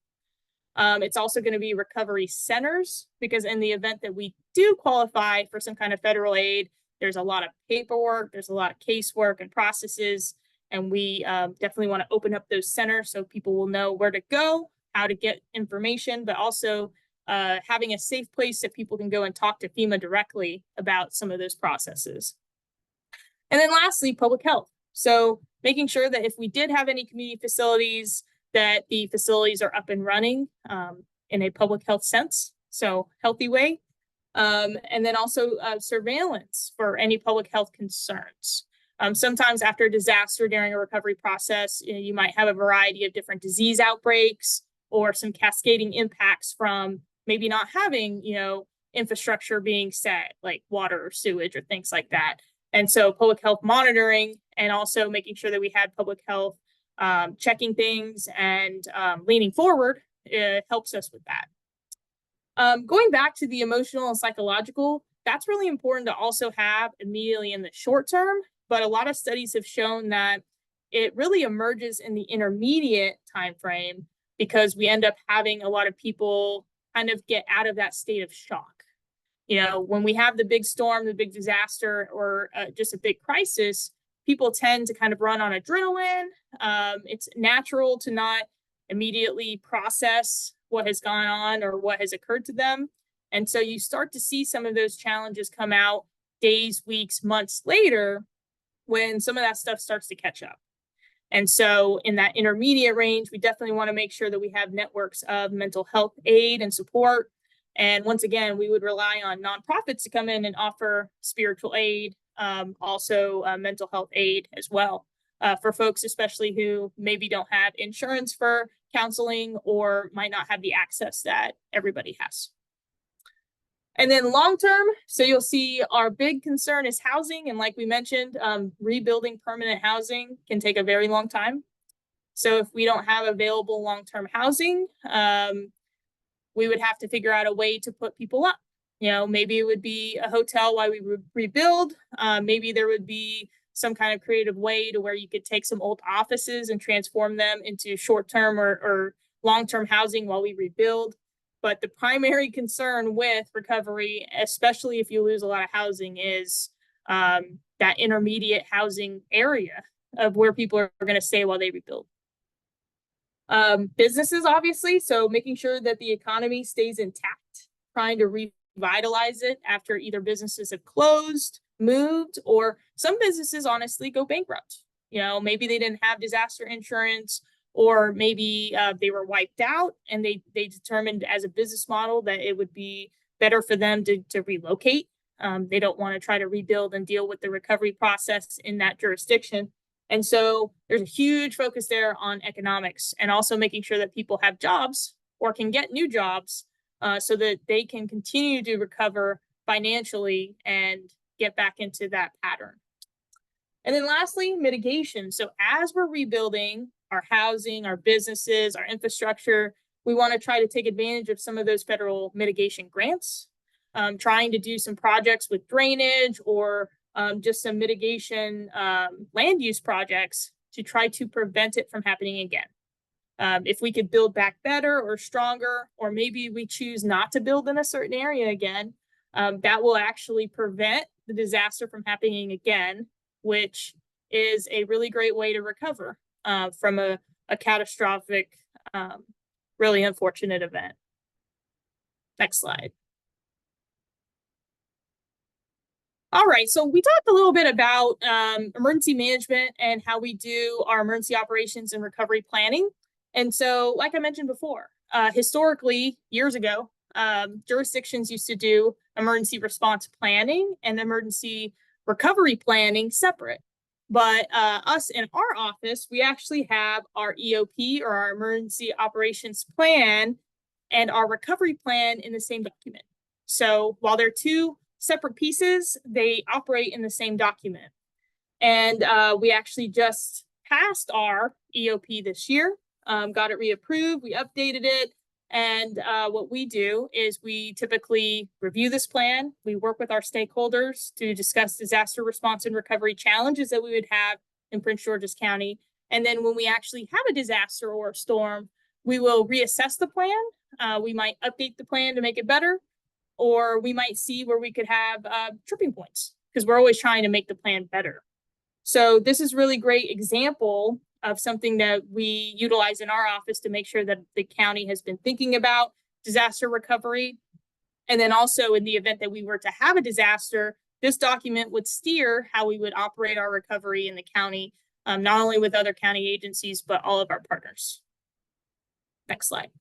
It's also going to be recovery centers, because in the event that we do qualify for some kind of federal aid, there's a lot of paperwork, there's a lot of casework and processes, and we definitely want to open up those centers so people will know where to go, how to get information, but also having a safe place that people can go and talk to FEMA directly about some of those processes. And then lastly, public health. So making sure that if we did have any community facilities, that the facilities are up and running in a public health sense, so healthy way. And then also surveillance for any public health concerns. Sometimes after a disaster during a recovery process, you might have a variety of different disease outbreaks or some cascading impacts from maybe not having, infrastructure being set, like water or sewage or things like that. And so public health monitoring, and also making sure that we had public health checking things and leaning forward, helps us with that. Going back to the emotional and psychological, that's really important to also have immediately in the short term, but a lot of studies have shown that it really emerges in the intermediate time frame, because we end up having a lot of people kind of get out of that state of shock. When we have the big storm, the big disaster, or just a big crisis, people tend to kind of run on adrenaline. It's natural to not immediately process what has gone on or what has occurred to them. And so you start to see some of those challenges come out days, weeks, months later, when some of that stuff starts to catch up. And so in that intermediate range, we definitely want to make sure that we have networks of mental health aid and support. And once again, we would rely on nonprofits to come in and offer spiritual aid, also mental health aid as well, for folks especially who maybe don't have insurance for counseling or might not have the access that everybody has. And then long term, so you'll see our big concern is housing. And like we mentioned, rebuilding permanent housing can take a very long time. So if we don't have available long-term housing, we would have to figure out a way to put people up. Maybe it would be a hotel while we rebuild. Maybe there would be some kind of creative way to where you could take some old offices and transform them into short-term or long-term housing while we rebuild. but the primary concern with recovery, especially if you lose a lot of housing, is that intermediate housing area of where people are going to stay while they rebuild. Businesses, obviously, so making sure that the economy stays intact, trying to revitalize it after either businesses have closed, moved, or some businesses honestly go bankrupt. You know, maybe they didn't have disaster insurance, or maybe they were wiped out and they determined as a business model that it would be better for them to relocate. They don't want to try to rebuild and deal with the recovery process in that jurisdiction. And so there's a huge focus there on economics, and also making sure that people have jobs or can get new jobs so that they can continue to recover financially and get back into that pattern. And then lastly, mitigation. So as we're rebuilding our housing, our businesses, our infrastructure, we want to try to take advantage of some of those federal mitigation grants, trying to do some projects with drainage or just some mitigation land use projects to try to prevent it from happening again. If we could build back better or stronger, or maybe we choose not to build in a certain area again, that will actually prevent the disaster from happening again, which is a really great way to recover from a catastrophic, really unfortunate event. Next slide. All right, so we talked a little bit about emergency management and how we do our emergency operations and recovery planning. And so, like I mentioned before, historically, years ago, jurisdictions used to do emergency response planning and emergency recovery planning separate. But us in our office, we actually have our EOP, or our emergency operations plan, and our recovery plan in the same document. So while they're two separate pieces, they operate in the same document. And we actually just passed our EOP this year, got it reapproved, we updated it. And what we do is we typically review this plan. We work with our stakeholders to discuss disaster response and recovery challenges that we would have in Prince George's County. And then when we actually have a disaster or a storm, we will reassess the plan. We might update the plan to make it better, or we might see where we could have tripping points, because we're always trying to make the plan better. So this is really great example of something that we utilize in our office to make sure that the county has been thinking about disaster recovery. And then also, in the event that we were to have a disaster, this document would steer how we would operate our recovery in the county, not only with other county agencies, but all of our partners. Next slide.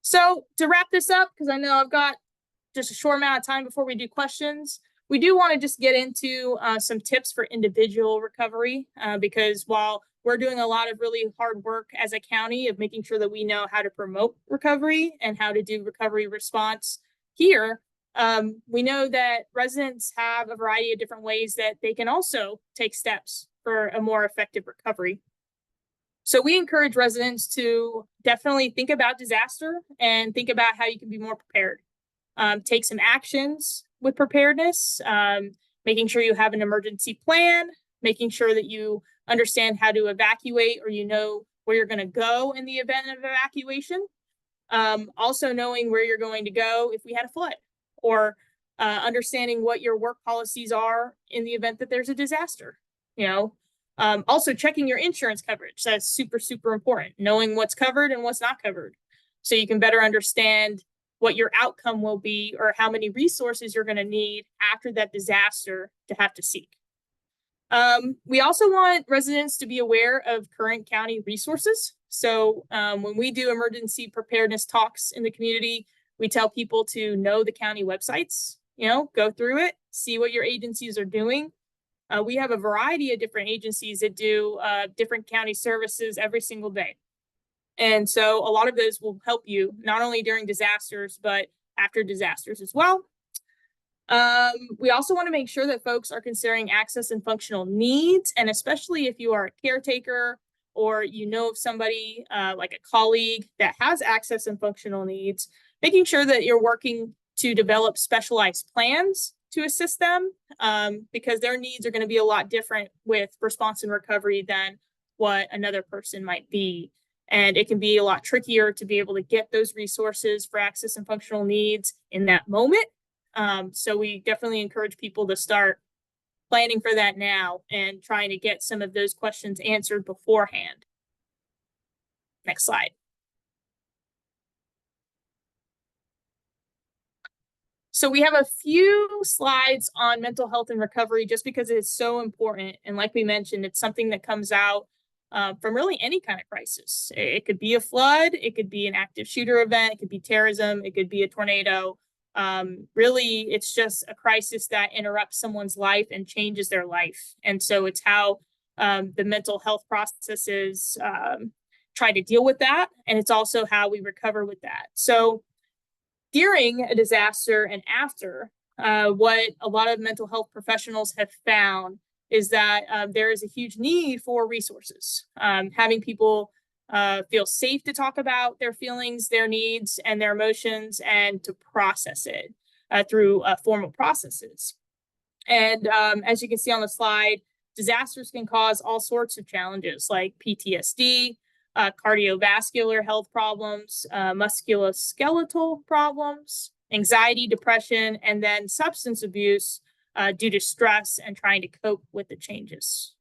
So to wrap this up, because I know I've got just a short amount of time before we do questions, we do want to just get into some tips for individual recovery, because while we're doing a lot of really hard work as a county of making sure that we know how to promote recovery and how to do recovery response here, we know that residents have a variety of different ways that they can also take steps for a more effective recovery. So we encourage residents to definitely think about disaster and think about how you can be more prepared. Take some actions with preparedness, making sure you have an emergency plan, making sure that you understand how to evacuate, or you know where you're going to go in the event of evacuation. Also knowing where you're going to go if we had a flood, or understanding what your work policies are in the event that there's a disaster. Also checking your insurance coverage. That's super, super important. Knowing what's covered and what's not covered, so you can better understand what your outcome will be, or how many resources you're going to need after that disaster to have to seek. We also want residents to be aware of current county resources. So when we do emergency preparedness talks in the community, we tell people to know the county websites, go through it, see what your agencies are doing. We have a variety of different agencies that do different county services every single day. And so a lot of those will help you not only during disasters, but after disasters as well. We also want to make sure that folks are considering access and functional needs, and especially if you are a caretaker or you know of somebody like a colleague that has access and functional needs, making sure that you're working to develop specialized plans to assist them, because their needs are going to be a lot different with response and recovery than what another person might be. And it can be a lot trickier to be able to get those resources for access and functional needs in that moment. So we definitely encourage people to start planning for that now and trying to get some of those questions answered beforehand. Next slide. So we have a few slides on mental health and recovery just because it's so important. And like we mentioned, it's something that comes out from really any kind of crisis. It could be a flood, it could be an active shooter event, it could be terrorism, it could be a tornado. Really, it's just a crisis that interrupts someone's life and changes their life. And so it's how the mental health processes try to deal with that. And it's also how we recover with that. So during a disaster and after, what a lot of mental health professionals have found is that there is a huge need for resources. Having people feel safe to talk about their feelings, their needs, and their emotions, and to process it through formal processes. And as you can see on the slide, disasters can cause all sorts of challenges like PTSD, cardiovascular health problems, musculoskeletal problems, anxiety, depression, and then substance abuse due to stress and trying to cope with the changes.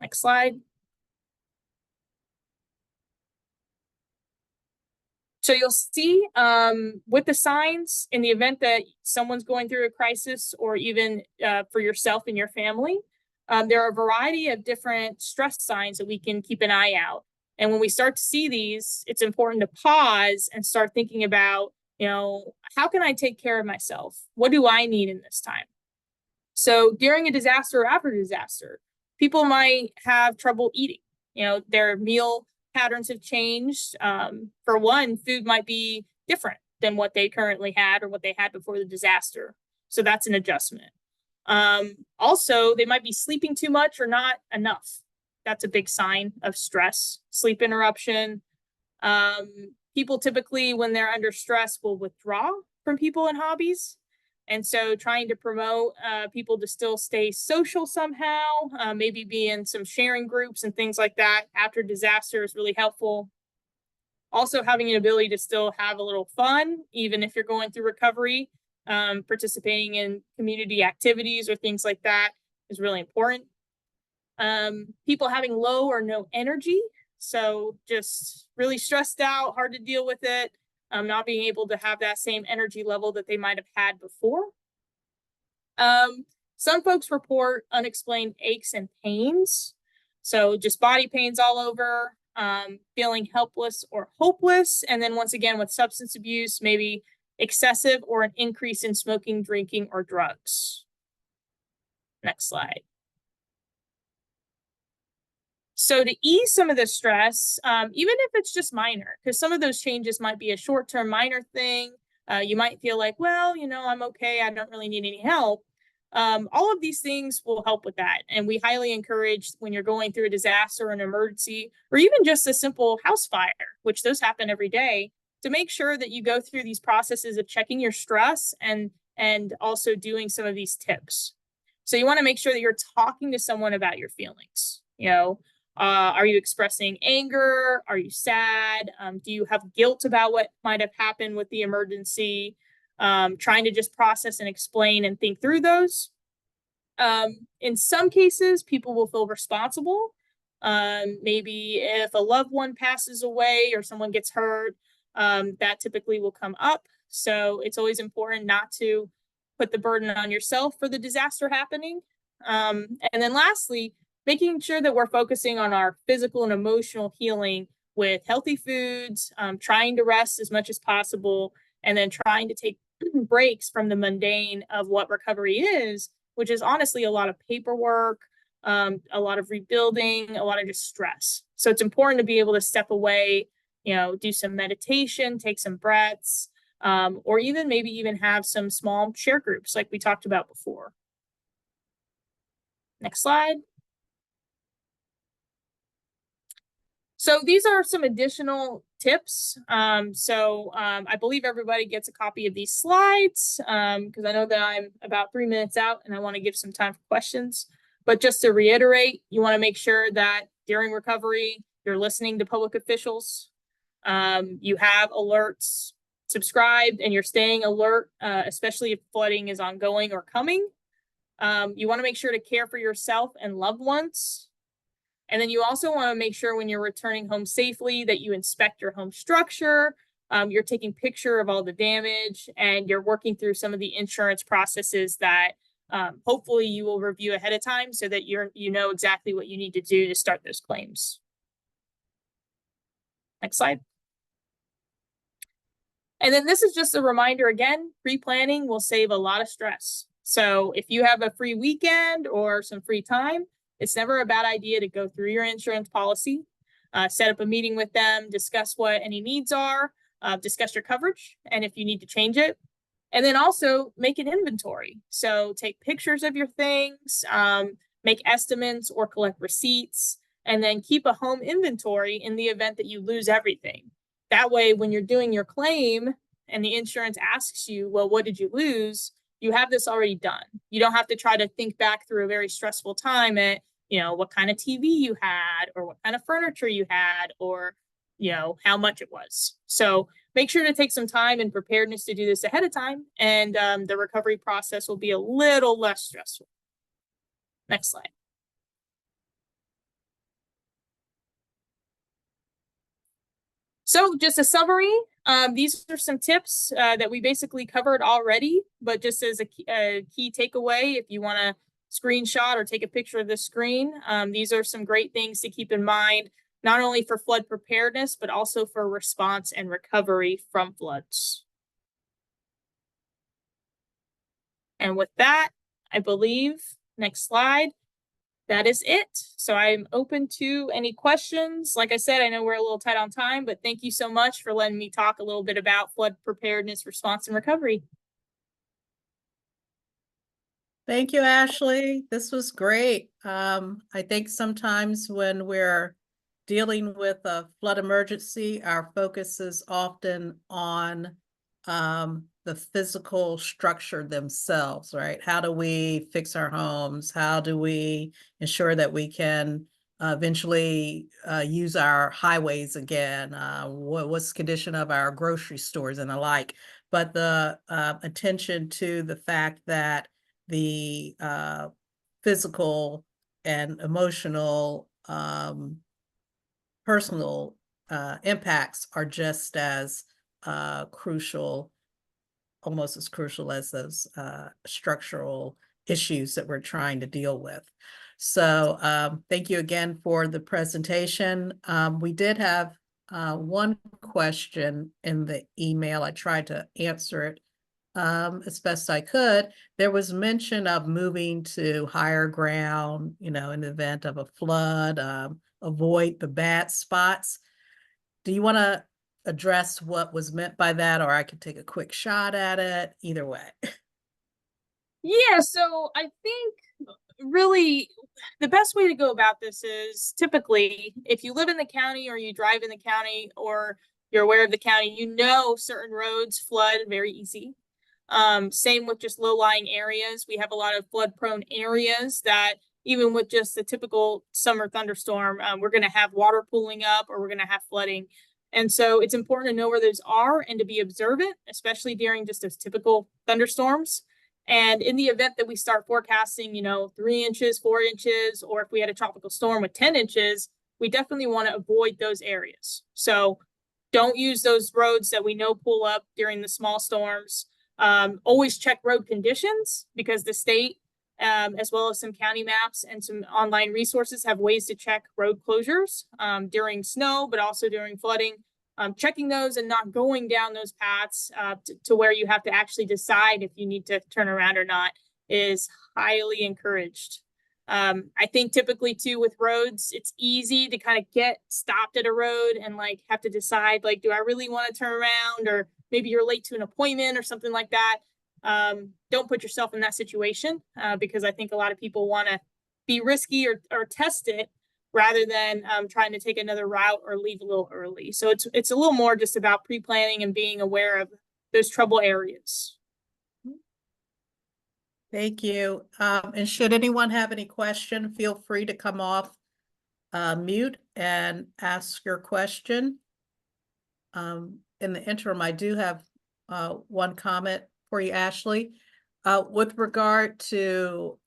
Next slide. So you'll see with the signs in the event that someone's going through a crisis, or even for yourself and your family, there are a variety of different stress signs that we can keep an eye out. And when we start to see these, it's important to pause and start thinking about, how can I take care of myself? What do I need in this time? So during a disaster or after a disaster, people might have trouble eating. Their meal patterns have changed. For one, food might be different than what they currently had or what they had before the disaster. So that's an adjustment. Also, they might be sleeping too much or not enough. That's a big sign of stress. Sleep interruption. People typically, when they're under stress, will withdraw from people and hobbies. And so trying to promote people to still stay social somehow, maybe be in some sharing groups and things like that after disaster is really helpful. Also having an ability to still have a little fun, even if you're going through recovery, participating in community activities or things like that is really important. People having low or no energy, so just really stressed out, hard to deal with it, not being able to have that same energy level that they might have had before. Some folks report unexplained aches and pains, so just body pains all over, feeling helpless or hopeless, and then once again with substance abuse, maybe excessive or an increase in smoking, drinking, or drugs. Next slide. So to ease some of the stress, even if it's just minor, because some of those changes might be a short-term minor thing. You might feel like, well, I'm okay. I don't really need any help. All of these things will help with that. And we highly encourage when you're going through a disaster or an emergency, or even just a simple house fire, which those happen every day, to make sure that you go through these processes of checking your stress and also doing some of these tips. So you want to make sure that you're talking to someone about your feelings. Are you expressing anger? Are you sad? Do you have guilt about what might have happened with the emergency? Trying to just process and explain and think through those. In some cases, people will feel responsible. Maybe if a loved one passes away or someone gets hurt, that typically will come up. So it's always important not to put the burden on yourself for the disaster happening. And then lastly, making sure that we're focusing on our physical and emotional healing with healthy foods, trying to rest as much as possible, and then trying to take breaks from the mundane of what recovery is, which is honestly a lot of paperwork, a lot of rebuilding, a lot of just stress. So it's important to be able to step away, do some meditation, take some breaths, or even maybe have some small share groups like we talked about before. Next slide. So these are some additional tips. I believe everybody gets a copy of these slides because I know that I'm about 3 minutes out and I want to give some time for questions. But just to reiterate, you want to make sure that during recovery, you're listening to public officials, you have alerts subscribed, and you're staying alert, especially if flooding is ongoing or coming. You want to make sure to care for yourself and loved ones. And then you also want to make sure when you're returning home safely that you inspect your home structure, you're taking picture of all the damage, and you're working through some of the insurance processes that hopefully you will review ahead of time so that you know exactly what you need to do to start those claims. Next slide. And then this is just a reminder again, pre-planning will save a lot of stress. So if you have a free weekend or some free time, it's never a bad idea to go through your insurance policy, set up a meeting with them, discuss what any needs are, discuss your coverage, and if you need to change it. And then also make an inventory. So take pictures of your things, make estimates or collect receipts, and then keep a home inventory in the event that you lose everything. That way, when you're doing your claim and the insurance asks you, well, what did you lose? You have this already done. You don't have to try to think back through a very stressful time at, what kind of TV you had, or what kind of furniture you had, or, how much it was. So make sure to take some time and preparedness to do this ahead of time, and the recovery process will be a little less stressful. Next slide. So just a summary, these are some tips that we basically covered already, but just as a key takeaway, if you want to screenshot or take a picture of the screen, these are some great things to keep in mind, not only for flood preparedness, but also for response and recovery from floods. And with that, I believe, next slide, that is it. So I'm open to any questions. Like I said, I know we're a little tight on time, but thank you so much for letting me talk a little bit about flood preparedness, response, and recovery. Thank you, Ashley. This was great. I think sometimes when we're dealing with a flood emergency, our focus is often on the physical structure themselves, right? How do we fix our homes? How do we ensure that we can eventually use our highways again? What's the condition of our grocery stores and the like? But the attention to the fact that the physical and emotional personal impacts are just as crucial, almost as crucial as those structural issues that we're trying to deal with. So thank you again for the presentation. We did have one question in the email. I tried to answer it as best I could. There was mention of moving to higher ground, in the event of a flood, avoid the bad spots. Do you want to address what was meant by that, or I could take a quick shot at it? Either way. Yeah, so I think really the best way to go about this is typically if you live in the county or you drive in the county or you're aware of the county, certain roads flood very easy. Same with just low-lying areas. We have a lot of flood-prone areas that even with just a typical summer thunderstorm, we're going to have water pooling up or we're going to have flooding. And so it's important to know where those are and to be observant, especially during just those typical thunderstorms. And in the event that we start forecasting, 3 inches, 4 inches, or if we had a tropical storm with 10 inches, we definitely want to avoid those areas. So don't use those roads that we know pull up during the small storms. Always check road conditions because the state, as well as some county maps and some online resources, have ways to check road closures during snow, but also during flooding. Checking those and not going down those paths to where you have to actually decide if you need to turn around or not is highly encouraged. I think typically too with roads, it's easy to kind of get stopped at a road and have to decide, do I really want to turn around, or maybe you're late to an appointment or something like that. Don't put yourself in that situation because I think a lot of people want to be risky or test it rather than trying to take another route or leave a little early. So it's a little more just about pre-planning and being aware of those trouble areas. Thank you. And should anyone have any question, feel free to come off mute and ask your question. In the interim, I do have one comment for you, Ashley. With regard to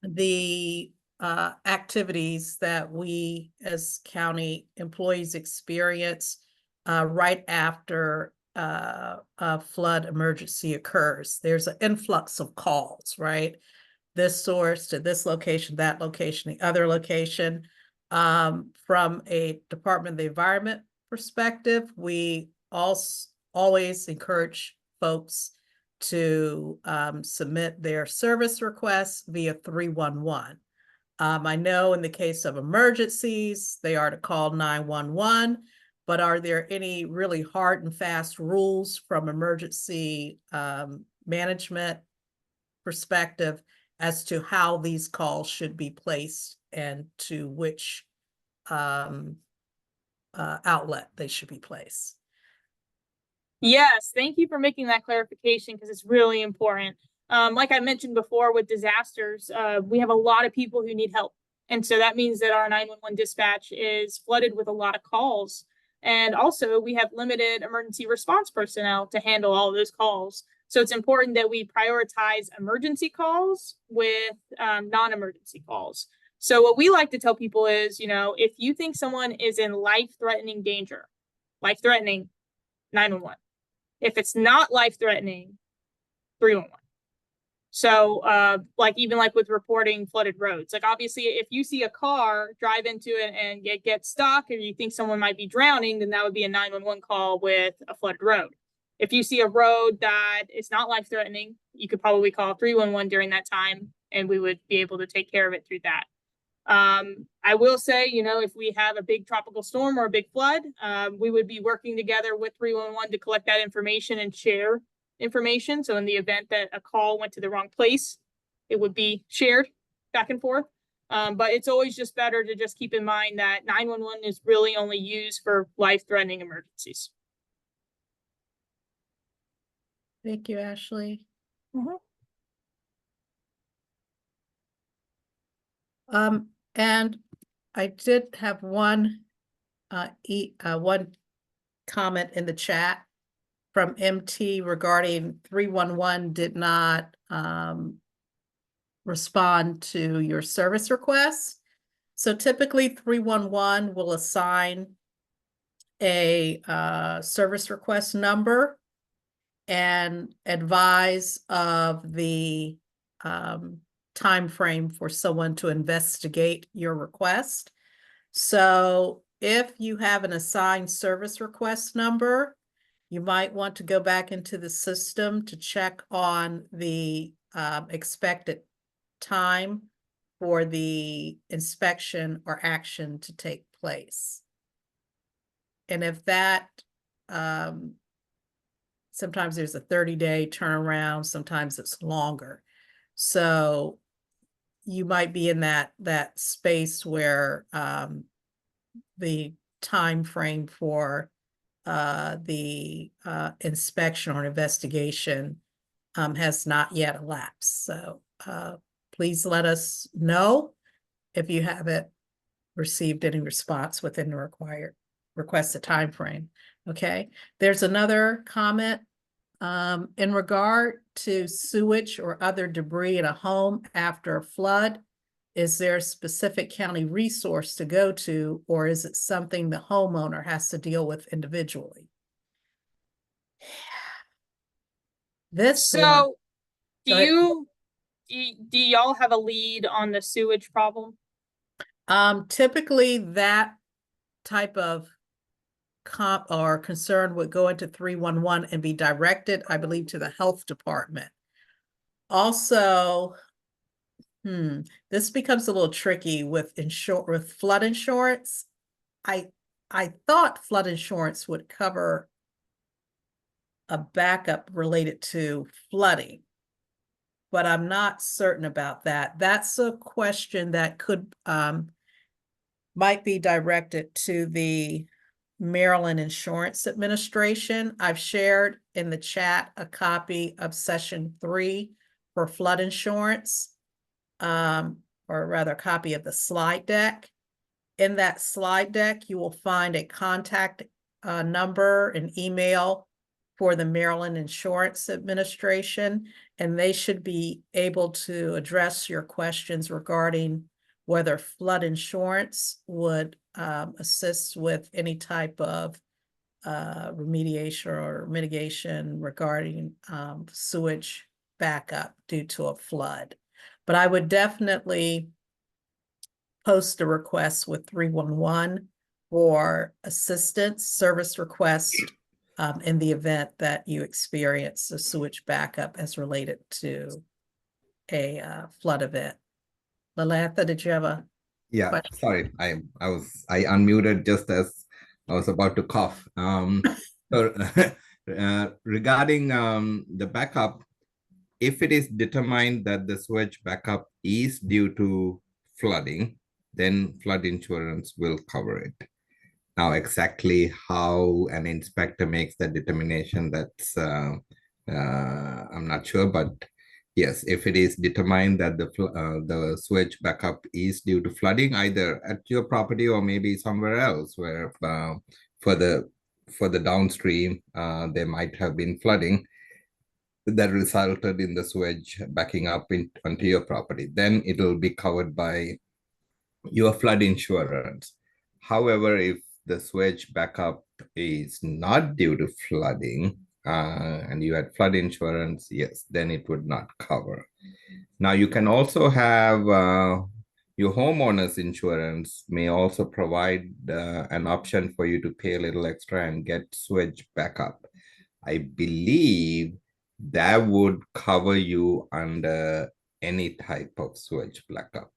the activities that we as county employees experience right after a flood emergency occurs. There's an influx of calls, right? This source to this location, that location, the other location. From a Department of the Environment perspective, we also always encourage folks to submit their service requests via 311. I know in the case of emergencies, they are to call 911, but are there any really hard and fast rules from emergency management perspective as to how these calls should be placed and to which outlet they should be placed? Yes, thank you for making that clarification because it's really important. Like I mentioned before with disasters, we have a lot of people who need help. And so that means that our 911 dispatch is flooded with a lot of calls. And also we have limited emergency response personnel to handle all of those calls. So it's important that we prioritize emergency calls with non-emergency calls. So what we like to tell people is, if you think someone is in life-threatening danger, life-threatening, 911. If it's not life-threatening, 311. So like even like with reporting flooded roads, like obviously if you see a car drive into it and get stuck and you think someone might be drowning, then that would be a 911 call with a flooded road. If you see a road that is not life-threatening, you could probably call 311 during that time and we would be able to take care of it through that. I will say, if we have a big tropical storm or a big flood, we would be working together with 311 to collect that information and share information. So in the event that a call went to the wrong place, it would be shared back and forth. But it's always just better to just keep in mind that 911 is really only used for life-threatening emergencies. Thank you, Ashley. And I did have one comment in the chat from MT regarding 311 did not respond to your service request. So typically 311 will assign a service request number and advise of the time frame for someone to investigate your request. So if you have an assigned service request number, you might want to go back into the system to check on the expected time for the inspection or action to take place. And if that, sometimes there's a 30-day turnaround, sometimes it's longer. So you might be in that space where the time frame for the inspection or investigation has not yet elapsed. So please let us know if you haven't received any response within the requested time frame. Okay, there's another comment. In regard to sewage or other debris in a home after a flood, is there a specific county resource to go to, or is it something the homeowner has to deal with individually? So do y'all have a lead on the sewage problem? Typically that type of or concern would go into 311 and be directed, I believe, to the health department. Also, this becomes a little tricky with flood insurance. I thought flood insurance would cover a backup related to flooding, but I'm not certain about that. That's a question that could might be directed to the Maryland Insurance Administration. I've shared in the chat a copy of Session 3 for flood insurance, or rather a copy of the slide deck. In that slide deck, you will find a contact number and email for the Maryland Insurance Administration, and they should be able to address your questions regarding whether flood insurance would assist with any type of remediation or mitigation regarding sewage backup due to a flood. But I would definitely post a request with 311 for assistance, service request in the event that you experience a sewage backup as related to a flood event. Lalantha, did you have a Yeah, question? sorry, I unmuted just as I was about to cough. So, regarding the backup, if it is determined that the sewage backup is due to flooding, then flood insurance will cover it. Now, exactly how an inspector makes that determination, that's I'm not sure, but yes, if it is determined that the sewage backup is due to flooding, either at your property or maybe somewhere else where further downstream there might have been flooding that resulted in the sewage backing up onto your property, then it will be covered by your flood insurance. However, if the sewage backup is not due to flooding and you had flood insurance, yes, then it would not cover. Now, you can also have your homeowner's insurance may also provide an option for you to pay a little extra and get sewage backup. I believe that would cover you under any type of sewage backup.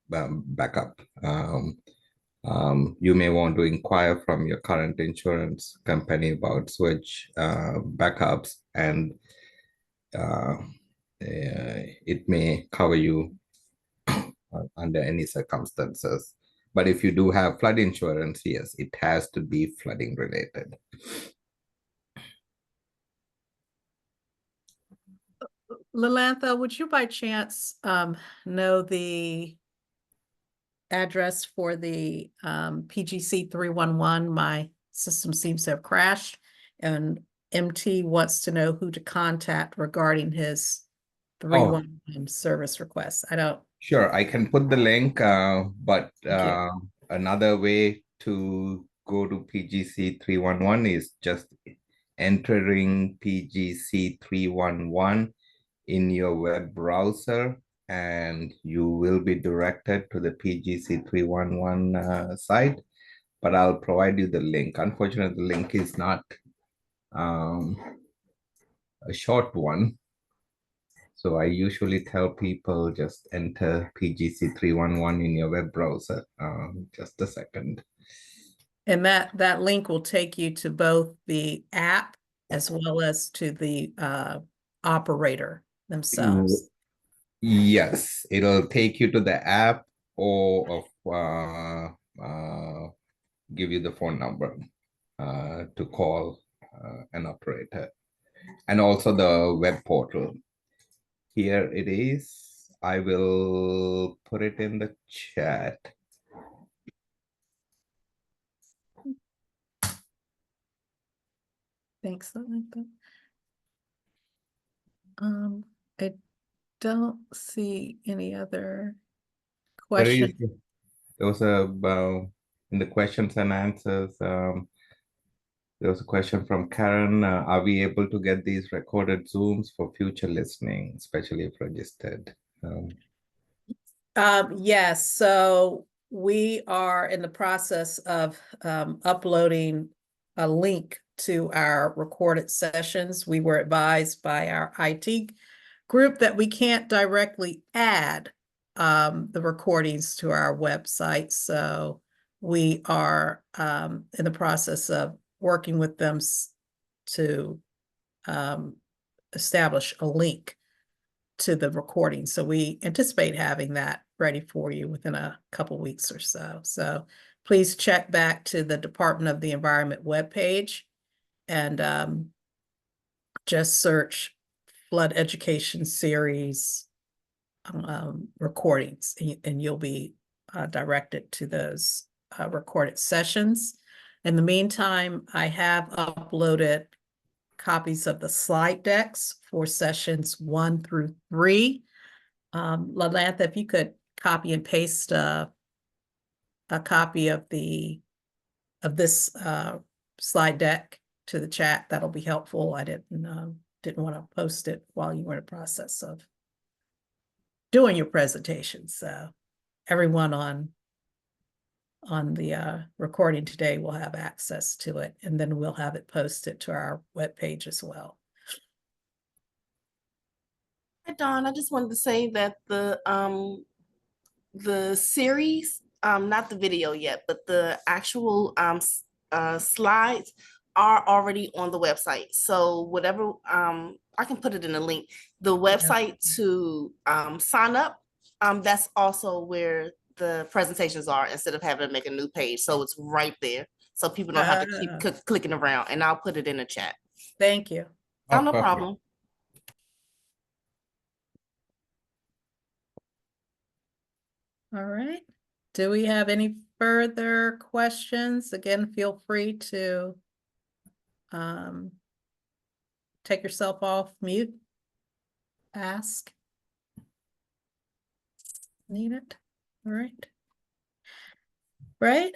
You may want to inquire from your current insurance company about sewage backups, and it may cover you under any circumstances. But if you do have flood insurance, yes, it has to be flooding related. Lalantha, would you by chance know the address for the PGC 311? My system seems to have crashed, and MT wants to know who to contact regarding his 311 service request. I don't. Sure, I can put the link, but Thank you. another way to go to PGC 311 is just entering PGC 311 in your web browser, and you will be directed to the PGC 311 site, but I'll provide you the link. Unfortunately, the link is not a short one. So I usually tell people just enter PGC 311 in your web browser. Just a second. And that link will take you to both the app as well as to the operator themselves. Yes, it'll take you to the app or give you the phone number to call an operator, and also the web portal. Here it is. I will put it in the chat. Thanks, Lalantha. I don't see any other questions. There was in the questions and answers, there was a question from Karen. Are we able to get these recorded Zooms for future listening, especially if registered? Yes, so we are in the process of uploading a link to our recorded sessions. We were advised by our IT group that we can't directly add the recordings to our website. So we are in the process of working with them to establish a link to the recording. So we anticipate having that ready for you within a couple weeks or so. So please check back to the Department of the Environment webpage and just search Flood Education Series recordings, and you'll be directed to those recorded sessions. In the meantime, I have uploaded copies of the slide decks for sessions 1 through 3. Lalantha, if you could copy and paste a copy of this slide deck to the chat, that'll be helpful. I didn't want to post it while you were in the process of doing your presentation. So everyone on the recording today will have access to it, and then we'll have it posted to our webpage as well. Hi, Dawn. I just wanted to say that the series, not the video yet, but the actual slides are already on the website. So whatever, I can put it in a link. The website to sign up, that's also where the presentations are, instead of having to make a new page. So it's right there. So people don't have to keep clicking around, and I'll put it in the chat. Thank you. Oh, no perfect. problem. All right. Do we have any further questions? Again, feel free to take yourself off mute. Ask. Need it. All right. Right.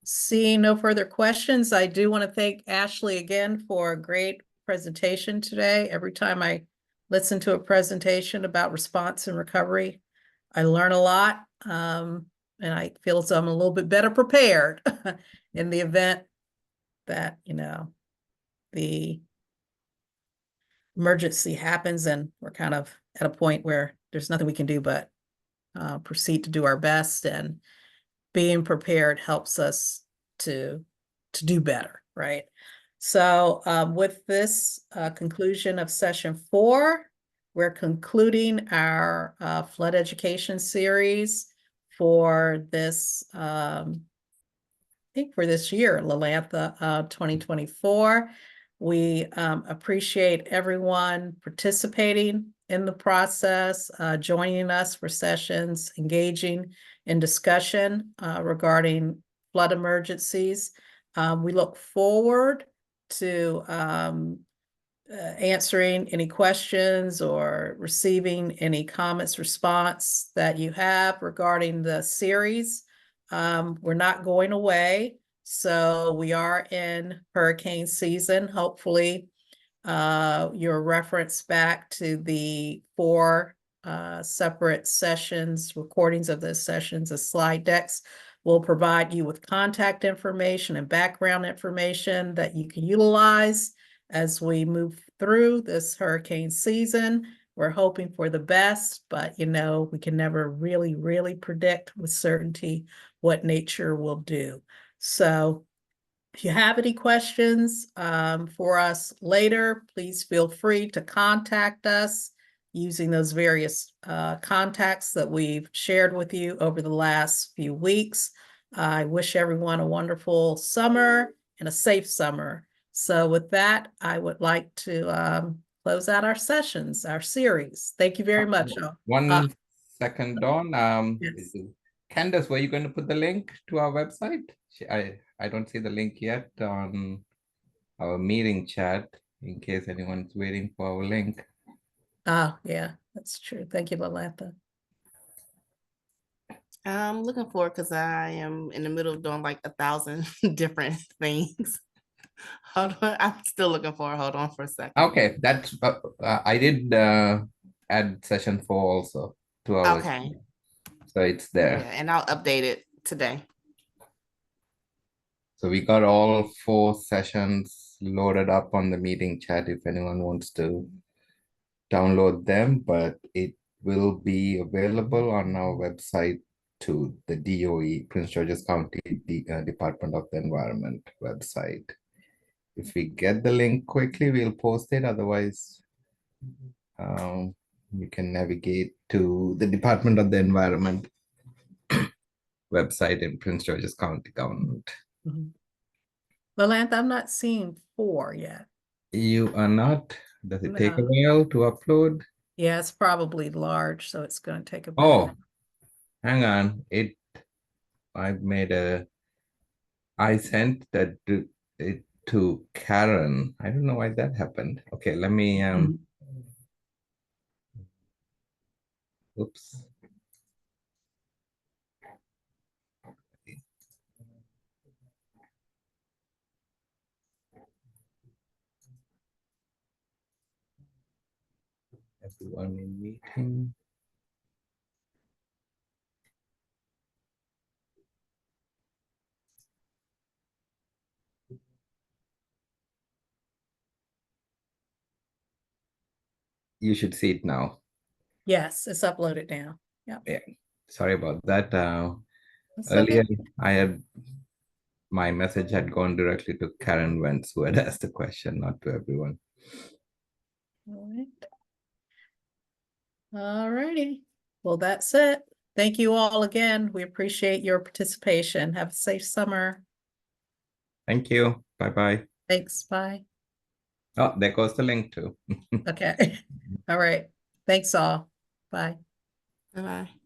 Seeing no further questions, I do want to thank Ashley again for a great presentation today. Every time I listen to a presentation about response and recovery, I learn a lot, and I feel as though I'm a little bit better prepared in the event that, the emergency happens and we're kind of at a point where there's nothing we can do but proceed to do our best, and being prepared helps us to do better, right? So with this conclusion of session 4, we're concluding our flood education series for this, I think for this year, Lalantha 2024. We appreciate everyone participating in the process, joining us for sessions, engaging in discussion regarding flood emergencies. We look forward to answering any questions or receiving any comments, response that you have regarding the series. We're not going away, so we are in hurricane season. Hopefully, your reference back to the 4 separate sessions, recordings of those sessions, the slide decks will provide you with contact information and background information that you can utilize as we move through this hurricane season. We're hoping for the best, but we can never really predict with certainty what nature will do. So if you have any questions for us later, please feel free to contact us using those various contacts that we've shared with you over the last few weeks. I wish everyone a wonderful summer and a safe summer. So with that, I would like to close out our sessions, our series. Thank you very much. One second, Dawn. Yes. Candace, were you going to put the link to our website? I don't see the link yet on our meeting chat, in case anyone's waiting for our link. Yeah, that's true. Thank you, Lalantha. I'm looking forward, because I am in the middle of doing like 1,000 different things. Hold on, I'm still looking for it. Hold on for a second. Okay, that's I did add session 4 also to our. Okay. So it's there. Yeah, and I'll update it today. So we got all 4 sessions loaded up on the meeting chat if anyone wants to download them, but it will be available on our website to the DOE, Prince George's County Department of the Environment website. If we get the link quickly, we'll post it. Otherwise, you can navigate to the Department of the Environment website in Prince George's County government. Lalantha, I'm not seeing 4 yet. You are not? Does it take a No. while to upload? Yeah, it's probably large, so it's going to take a bit. Oh, hang on. I sent it to Karen. I don't know why that happened. Okay, let me, oops. Everyone in meeting. You should see it now. Yes, it's uploaded now. Yeah. Sorry about that. It's okay. Earlier, my message had gone directly to Karen Wentz, who had asked the question, not to everyone. All right. All righty. Well, that's it. Thank you all again. We appreciate your participation. Have a safe summer. Thank you. Bye-bye. Thanks. Bye. Oh, there goes the link too. Okay. All right. Thanks all. Bye. Bye-bye.